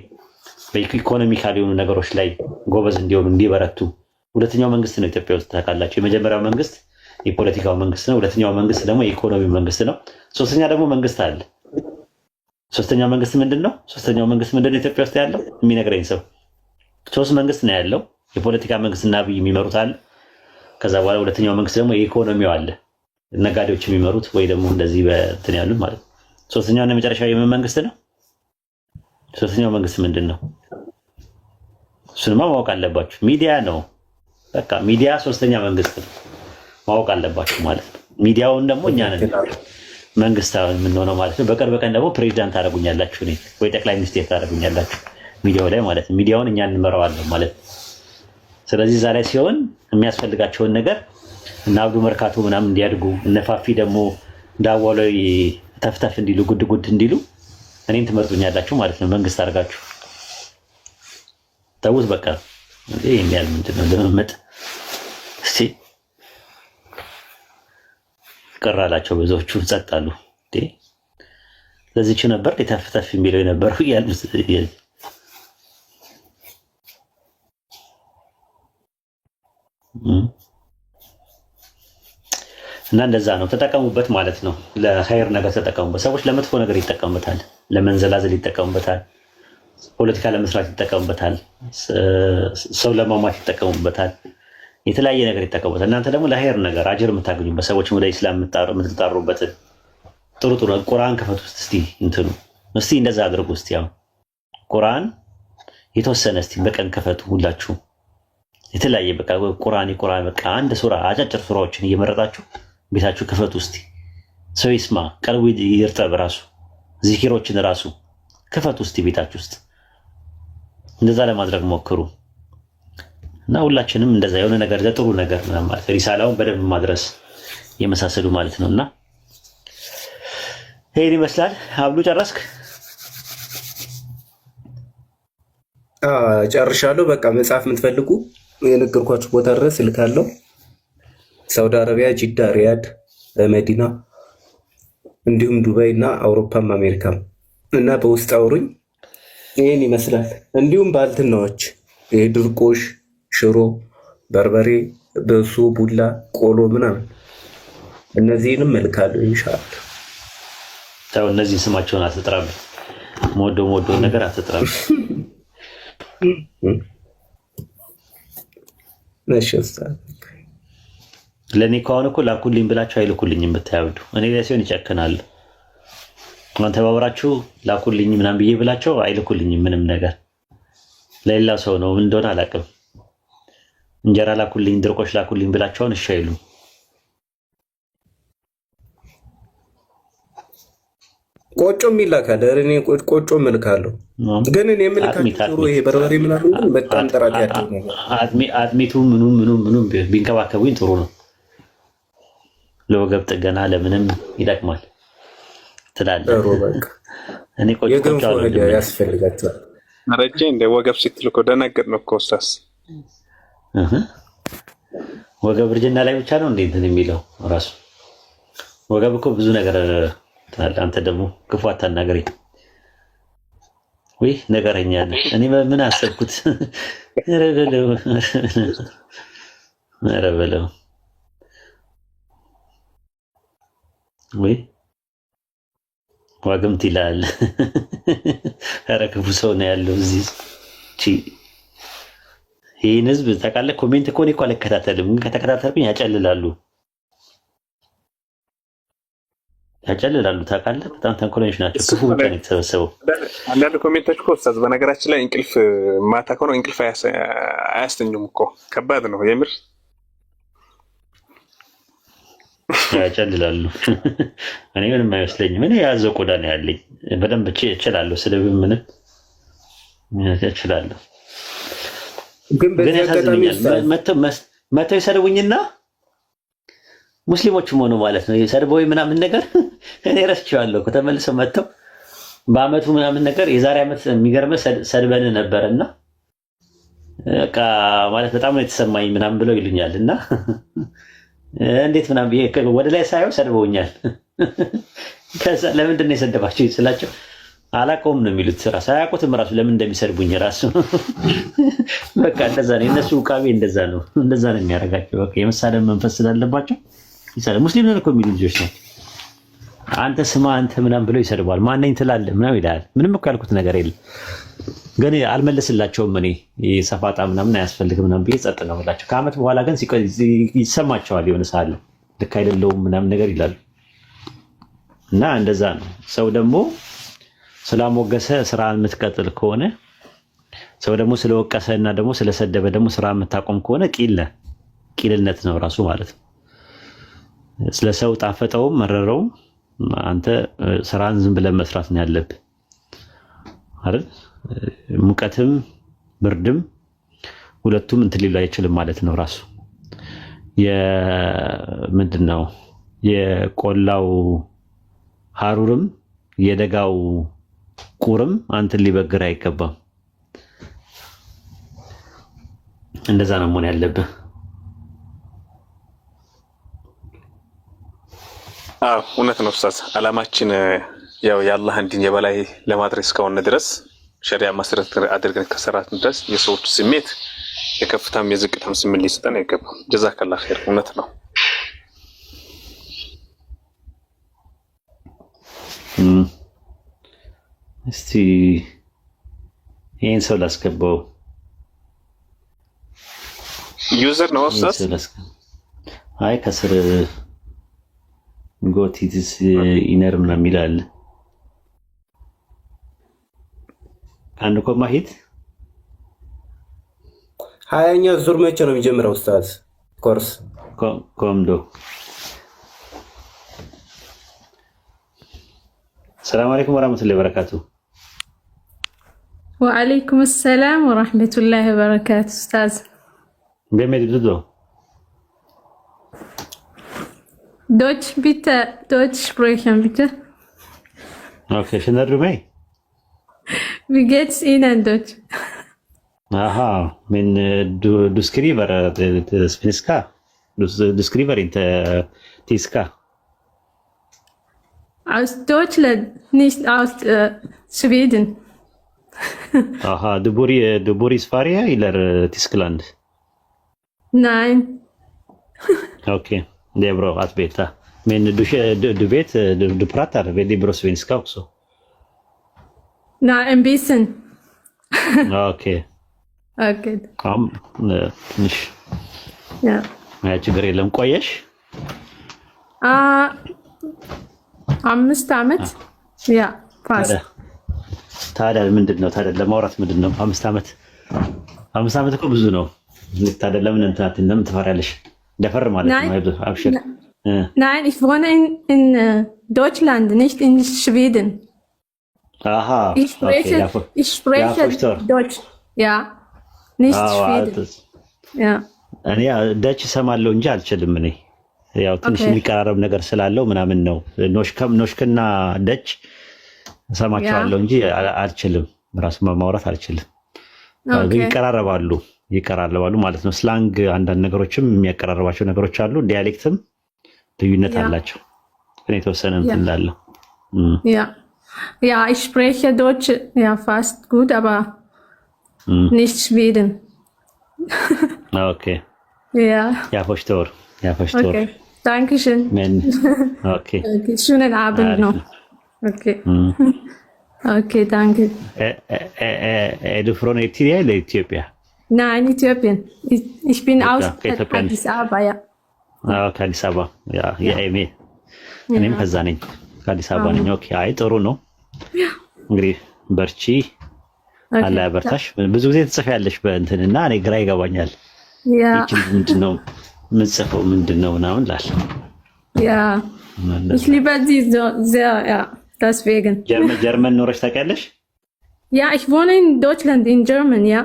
S1: በኢኮኖሚካል የሆኑ ነገሮች ላይ ጎበዝ እንዲሆኑ እንዲበረቱ። ሁለተኛው መንግስት ነው ኢትዮጵያ ውስጥ ታውቃላችሁ። የመጀመሪያው መንግስት የፖለቲካው መንግስት ነው። ሁለተኛው መንግስት ደግሞ የኢኮኖሚ መንግስት ነው። ሶስተኛ ደግሞ መንግስት አለ። ሶስተኛው መንግስት ምንድን ነው? ኢትዮጵያ ውስጥ ያለው የሚነግረኝ ሰው ሶስት መንግስት ነው ያለው። የፖለቲካ መንግስትና አብይ የሚመሩት አለ። ከዛ በኋላ ሁለተኛው መንግስት ደግሞ የኢኮኖሚው አለ፣ ነጋዴዎች የሚመሩት ወይ ደግሞ እንደዚህ በእንትን ያሉት ማለት ነው። ሶስተኛውና የመጨረሻው የምን መንግስት ነው? ሶስተኛው መንግስት ምንድን ነው? እሱንማ ማወቅ አለባችሁ። ሚዲያ ነው። በቃ ሚዲያ ሶስተኛ መንግስት ነው፣ ማወቅ አለባችሁ ማለት ነው። ሚዲያውን ደግሞ እኛ ነን መንግስታዊ የምንሆነው ማለት ነው። በቅርብ ቀን ደግሞ ፕሬዚዳንት ታደርጉኛላችሁ እኔ ወይ ጠቅላይ ሚኒስቴር ታደርጉኛላችሁ ሚዲያው ላይ ማለት ነው። ሚዲያውን እኛ እንመራዋለን ማለት ነው። ስለዚህ እዛ ላይ ሲሆን የሚያስፈልጋቸውን ነገር እነ አብዱ መርካቶ ምናምን እንዲያድጉ እነፋፊ ደግሞ ዳዋ ላይ ተፍተፍ እንዲሉ ጉድ ጉድ እንዲሉ እኔን ትመርጡኛላችሁ ማለት ነው። መንግስት አድርጋችሁ ተውት በቃ። ይሄን ያህል ምንድን ነው ለመመጥ እስቲ ቅር አላቸው ብዙዎቹ ጸጥ አሉ። ለዚህች ነበር ተፍተፍ የሚለው የነበረው ያሉት እና እንደዛ ነው። ተጠቀሙበት ማለት ነው። ለኸይር ነገር ተጠቀሙበት። ሰዎች ለመጥፎ ነገር ይጠቀሙበታል፣ ለመንዘላዘል ይጠቀሙበታል፣ ፖለቲካ ለመስራት ይጠቀሙበታል፣ ሰው ለማማት ይጠቀሙበታል፣ የተለያየ ነገር ይጠቀሙበታል። እናንተ ደግሞ ለኸይር ነገር አጅር የምታገኙበት ሰዎች ወደ ኢስላም የምትጣሩበት ጥሩ ጥሩ ቁርአን ክፈቱ እስቲ እንትኑ እስቲ እንደዛ አድርጉ እስቲ። ያው ቁርአን የተወሰነ እስቲ በቀን ክፈቱ ሁላችሁ የተለያየ በቃ ቁርአን በቃ አንድ ሱራ አጫጭር ሱራዎችን እየመረጣችሁ ቤታችሁ ክፈቱ እስቲ። ሰው ይስማ፣ ቀልቡ ይርጠብ፣ ራሱ ዚኪሮችን ራሱ ክፈቱ እስቲ ቤታችሁ ውስጥ። እንደዛ ለማድረግ ሞክሩ እና ሁላችንም እንደዛ የሆነ ነገር ለጥሩ ነገር ማለት ሪሳላውን በደንብ ማድረስ የመሳሰሉ ማለት ነውና ይሄን ይመስላል። አብዱ ጨረስክ?
S10: ጨርሻለሁ። በቃ መጽሐፍ የምትፈልጉ የነገርኳችሁ ቦታ ድረስ እልካለሁ። ሳውዲ አረቢያ፣ ጂዳ፣ ሪያድ፣ መዲና እንዲሁም ዱባይ እና አውሮፓም አሜሪካም እና በውስጥ አውሩኝ። ይህን ይመስላል። እንዲሁም ባልትናዎች ድርቆሽ፣ ሽሮ፣ በርበሬ፣ በሱ፣ ቡላ፣ ቆሎ ምናምን እነዚህንም እልካለሁ ኢንሻአላህ።
S1: ታው እነዚህ ስማቸውን አትጥራም። ሞዶ ነገር አትጥራም። ለእኔ ከሆነ እኮ ላኩልኝ ብላችሁ አይልኩልኝም። ብታያብዱ እኔ ላይ ሲሆን ይጨክናሉ። አንተ ባብራችሁ ላኩልኝ ምናምን ብዬ ብላቸው አይልኩልኝም ምንም ነገር። ለሌላ ሰው ነው ምን እንደሆነ አላውቅም። እንጀራ ላኩልኝ፣ ድርቆሽ ላኩልኝ ብላቸውን እሺ አይሉም።
S10: ቆጮም ይላካል። እኔ ቆጮም እልካለሁ፣ ግን እኔ የምልካቸው ይሄ በርበሬ ምናምን ግን በጣም ጥራት ያለው ነገር
S1: አጥሚቱ ምኑ ቢንከባከቡኝ ጥሩ ነው። ለወገብ ጥገና ለምንም ይጠቅማል ትላለህ። እኔ ቆጮ
S10: ያስፈልጋቸዋል።
S4: ረጄ እንደ ወገብ ስትል እኮ ደነገጥ ነው እኮ ኡስታዝ።
S1: ወገብ እርጅና ላይ ብቻ ነው እንዴ እንትን የሚለው ራሱ ወገብ እኮ ብዙ ነገር ትላለህ። አንተ ደግሞ ክፉ አታናገረኝ። ወይ ነገረኛ ነህ። እኔ ምን አሰብኩት? ኧረ በለው ወይ ዋግምት ይላል። ኧረ ክፉ ሰው ነው ያለው እዚህ። ይህን ህዝብ ታውቃለህ? ኮሜንት እኮ እኔ እኮ አልከታተልም፣ ግን ከተከታተልኩኝ ያጨልላሉ። ታውቃለህ? በጣም ተንኮለኞች ናቸው። ክፉ ብቻ ነው የተሰበሰበው።
S4: አንዳንድ ኮሜንቶች እኮ ኡስታዝ፣ በነገራችን ላይ እንቅልፍ ማታ ከሆነ እንቅልፍ አያስተኙም እኮ። ከባድ ነው የምር
S1: ያጨልላሉ። እኔ ምንም አይመስለኝም። እኔ የያዘው ቆዳ ነው ያለኝ። በደንብ እችላለሁ። ስድብ ምንም እችላለሁ።
S10: ግን በዚህ አጋጣሚ
S1: መተው ይሰድቡኝና ሙስሊሞችም ሆኖ ማለት ነው የሰድበው ምናምን ነገር እኔ ረስቼዋለሁ። ተመልሰው መተው በአመቱ ምናምን ነገር የዛሬ አመት የሚገርመው ሰድበን ነበርና በቃ ማለት በጣም ነው የተሰማኝ ምናምን ብለው ይሉኛል እና እንዴት ምናምን ብዬ ወደ ላይ ሳየው ሰድበውኛል። ከዛ ለምንድን ነው የሰደባችሁ ስላቸው አላውቀውም ነው የሚሉት። ራሱ አያውቁትም ራሱ ለምን እንደሚሰድቡኝ ራሱ በቃ እንደዛ ነው የነሱ ቃቤ እንደዛ ነው የሚያደርጋቸው። በቃ የመሳደብ መንፈስ ስላለባቸው ይሰድባል። ሙስሊም ነን እኮ የሚሉ ልጆች ናቸው። አንተ ስማ አንተ ምናምን ብለው ይሰድባል። ማነኝ ትላለህ ምናምን ይላል። ምንም እኮ ያልኩት ነገር የለም፣ ግን አልመለስላቸውም። እኔ ሰፋጣ ምናምን አያስፈልግም ምናምን ብዬ ጸጥ ነው ብላቸው። ከአመት በኋላ ግን ይሰማቸዋል። የሆነ ሰዓት ልክ አይደለውም ምናምን ነገር ይላሉ። እና እንደዛ ነው። ሰው ደግሞ ስላሞገሰ ስራ የምትቀጥል ከሆነ ሰው ደግሞ ስለወቀሰ እና ደግሞ ስለሰደበ ደግሞ ስራ የምታቆም ከሆነ ቂልነት ነው ራሱ ማለት ነው። ስለ ሰው ጣፈጠውም መረረውም አንተ ስራን ዝም ብለህ መስራት ነው ያለብህ አይደል? ሙቀትም ብርድም ሁለቱም እንትን ሊሉ አይችልም ማለት ነው። ራሱ ምንድነው የቆላው ሀሩርም የደጋው ቁርም አንተን ሊበግር አይገባም። እንደዛ ነው መሆን ያለብህ።
S4: እውነት ነው ኡስታዝ። አላማችን ያው የአላህን ዲን የበላይ ለማድረግ እስከሆነ ድረስ ሸሪዓ መሰረት አድርገን ከሰራትን ድረስ የሰዎች ስሜት የከፍታም የዝቅታም ስሜት ሊሰጠን አይገባም። ጀዛከላህ ኸይር። እውነት ነው።
S1: እስቲ ይሄን ሰው ላስገባው።
S4: ዩዘር ነው ኡስታዝ።
S1: አይ ከስር ጎቲስ ኢነር ምናምን ይላል። አንድ ኮማሂት
S10: 20ኛ ዙር መቼ ነው የሚጀምረው ኡስታዝ? ኮርስ
S1: ኮምዶ። ሰላም አለይኩም ወራህመቱላሂ ወበረካቱ።
S11: ወአለይኩም ሰላም ወራህመቱላሂ ወበረካቱ። ኡስታዝ
S1: በመድዶ
S11: Deutsch bitte, Deutsch sprechen bitte.
S1: Okay, schöner Rumei.
S11: Wie geht's Ihnen Deutsch?
S1: Aha, du skriver svenska. Du skriver inte tyska.
S11: Aus Deutschland, nicht aus Schweden.
S1: Aha, du bor i Sverige eller Tyskland?
S11: Nein.
S1: Okay. Det är bra att veta. Men du vet, du pratar väldigt bra svenska också.
S11: Nej, en bisschen.
S1: Okej.
S11: Okay.
S1: Ja. ችግር የለም። ቆየሽ?
S11: 5 ዓመት ያ ፋስ
S1: ታዲያ ምንድን ነው ታዲያ ለማውራት ምንድን ነው 5 ዓመት? 5 ዓመት እኮ ብዙ ነው። ታዲያ ለምን ለምን ትፈሪያለሽ? ደፈር ማለት ነው። አብሽር።
S11: Nein, ich wohne in Deutschland, nicht in Schweden.
S1: Aha.
S11: Ich spreche Deutsch. Ja, nicht Schweden. Ja.
S1: እኔ ደች እሰማለሁ እንጂ አልችልም። እኔ ያው ትንሽ የሚቀራረብ ነገር ስላለው ምናምን ነው። ኖሽክና ደች እሰማቸዋለሁ እንጂ አልችልም። ራሱ ማውራት አልችልም። ይቀራረባሉ ማለት ነው። ስላንግ አንዳንድ ነገሮችም የሚያቀራርባቸው ነገሮች አሉ። ዲያሌክትም ልዩነት አላቸው። ግን የተወሰነ እንትን እንዳለው
S11: Ja. Ja, ich spreche Deutsch ja fast gut, aber nicht Schweden.
S1: Okay.
S11: Ja.
S1: Ja, verstehe. Ja, verstehe.
S11: Okay. Dankeschön.
S1: Okay.
S11: Okay. Schönen Abend noch. Okay. Okay, danke.
S1: Du von Eritrea oder Äthiopien?
S11: Nein, Äthiopien. Ich bin aus Addis Ababa, ja.
S1: ከአዲስ አበባ እኔም ከዛ ነኝ፣ ከአዲስ አበባ ነኝ። ኦኬ፣ አይ ጥሩ ነው። እንግዲህ በርቺ፣ አላህ ያበርታሽ። ብዙ ጊዜ ትጽፊያለሽ በእንትን እና እኔ ግራ ይገባኛል። ይቺ ምንድነው የምትጽፈው ምንድነው ምናምን እላለሁ።
S11: Ja, ich liebe sie so sehr, ja, deswegen.
S1: ጀርመን ኖረሽ ታውቂያለሽ?
S11: Ja, ich wohne in Deutschland, in Germany, ja.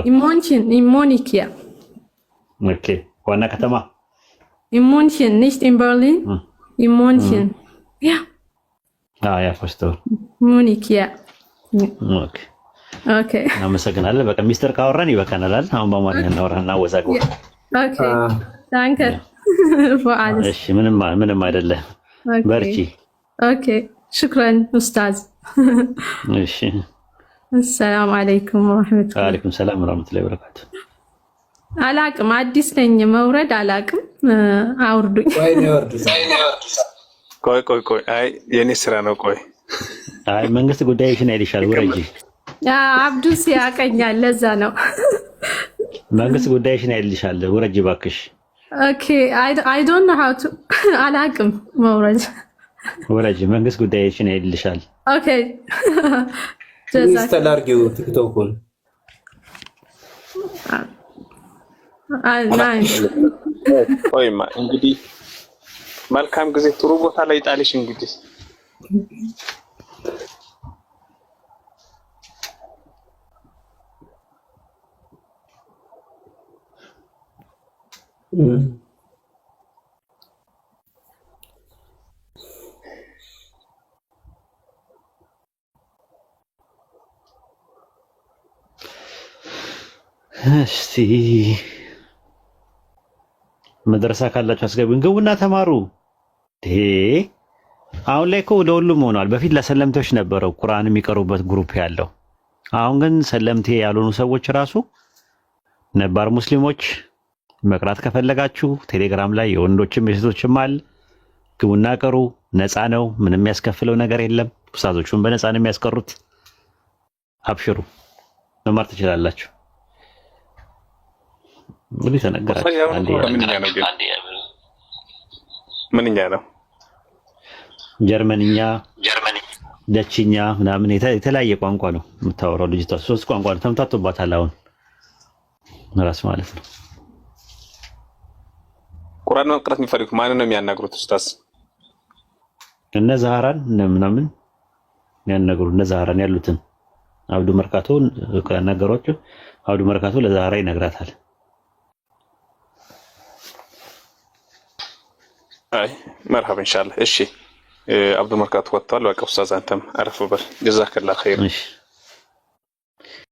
S11: In München, in Munich, ja.
S1: Okay, ዋና ከተማ
S11: in München, nicht in Berlin. In München. Ja.
S1: Ja, verstehe.
S11: Munich, ja.
S1: Okay.
S11: Okay.
S1: አመሰግናለሁ። በቃ ሚስተር ካወራን ይበቃናል። አሁን በአማርኛ እናወራና ወዛግባ።
S11: Okay. Danke für alles.
S1: እሺ፣ ምንም አይደለም። በርቺ።
S11: Okay. شكرا أستاذ.
S1: እሺ።
S11: السلام عليكم ورحمة الله.
S1: وعليكم السلام ورحمة الله وبركاته.
S11: አላቅም፣ አዲስ ነኝ። መውረድ አላቅም። አውርዱኝ።
S4: ቆይ አይ የኔ ስራ ነው። ቆይ
S1: አይ መንግስት ጉዳይሽን አይልሻል። ውረጂ።
S11: አብዱስ ያቀኛል፣ ለዛ ነው።
S1: መንግስት ጉዳይሽን አይልሻል። ውረጂ ባክሽ።
S11: ኦኬ አይ ዶንት ኖ ሃው ቱ አላቅም። መውረድ
S1: ውረጂ። መንግስት ጉዳይሽን አይልሻል።
S11: ኦኬ
S10: ኢንስታል አድርጊው ቲክቶኩን።
S4: ቆይማ እንግዲህ መልካም ጊዜ፣ ጥሩ ቦታ ላይ ጣልሽ። እንግዲህ
S1: እስቲ መድረሳ ካላችሁ አስገቡኝ፣ ግቡና ተማሩ። አሁን ላይ እኮ ለሁሉም ሆኗል። በፊት ለሰለምቴዎች ነበረው ቁርአን የሚቀሩበት ግሩፕ ያለው። አሁን ግን ሰለምቴ ያልሆኑ ሰዎች ራሱ ነባር ሙስሊሞች መቅራት ከፈለጋችሁ ቴሌግራም ላይ የወንዶችም የሴቶችም አለ፣ ግቡና ቀሩ። ነፃ ነው፣ ምንም የሚያስከፍለው ነገር የለም። ኡስታዞቹን በነፃ ነው የሚያስቀሩት። አብሽሩ፣ መማር ትችላላችሁ። እንግዲህ ተነገራችሁ።
S4: ምንኛ ነው?
S1: ጀርመንኛ፣ ደችኛ ምናምን የተለያየ ቋንቋ ነው የምታወራው ልጅቷ። 3 ቋንቋ ነው ተምታቶባታል አሁን ራስ ማለት ነው።
S4: ቁርአን መቅራት የሚፈልጉ ማንን ነው የሚያናግሩት ኡስታዝ?
S1: እነ ዛህራን ምናምን የሚያናግሩ እነ ዛህራን ያሉትን አብዱ መርካቶ ከነገሯቸው አብዱ መርካቶ ለዛህራ ይነግራታል።
S4: አይ መርሐባ ኢንሻአላህ። እሺ አብዱ መርካቶ ወጥቷል። በቃ ኡስታዝ አንተም አረፍ በል። ጀዛከላህ ኸይር።
S1: እሺ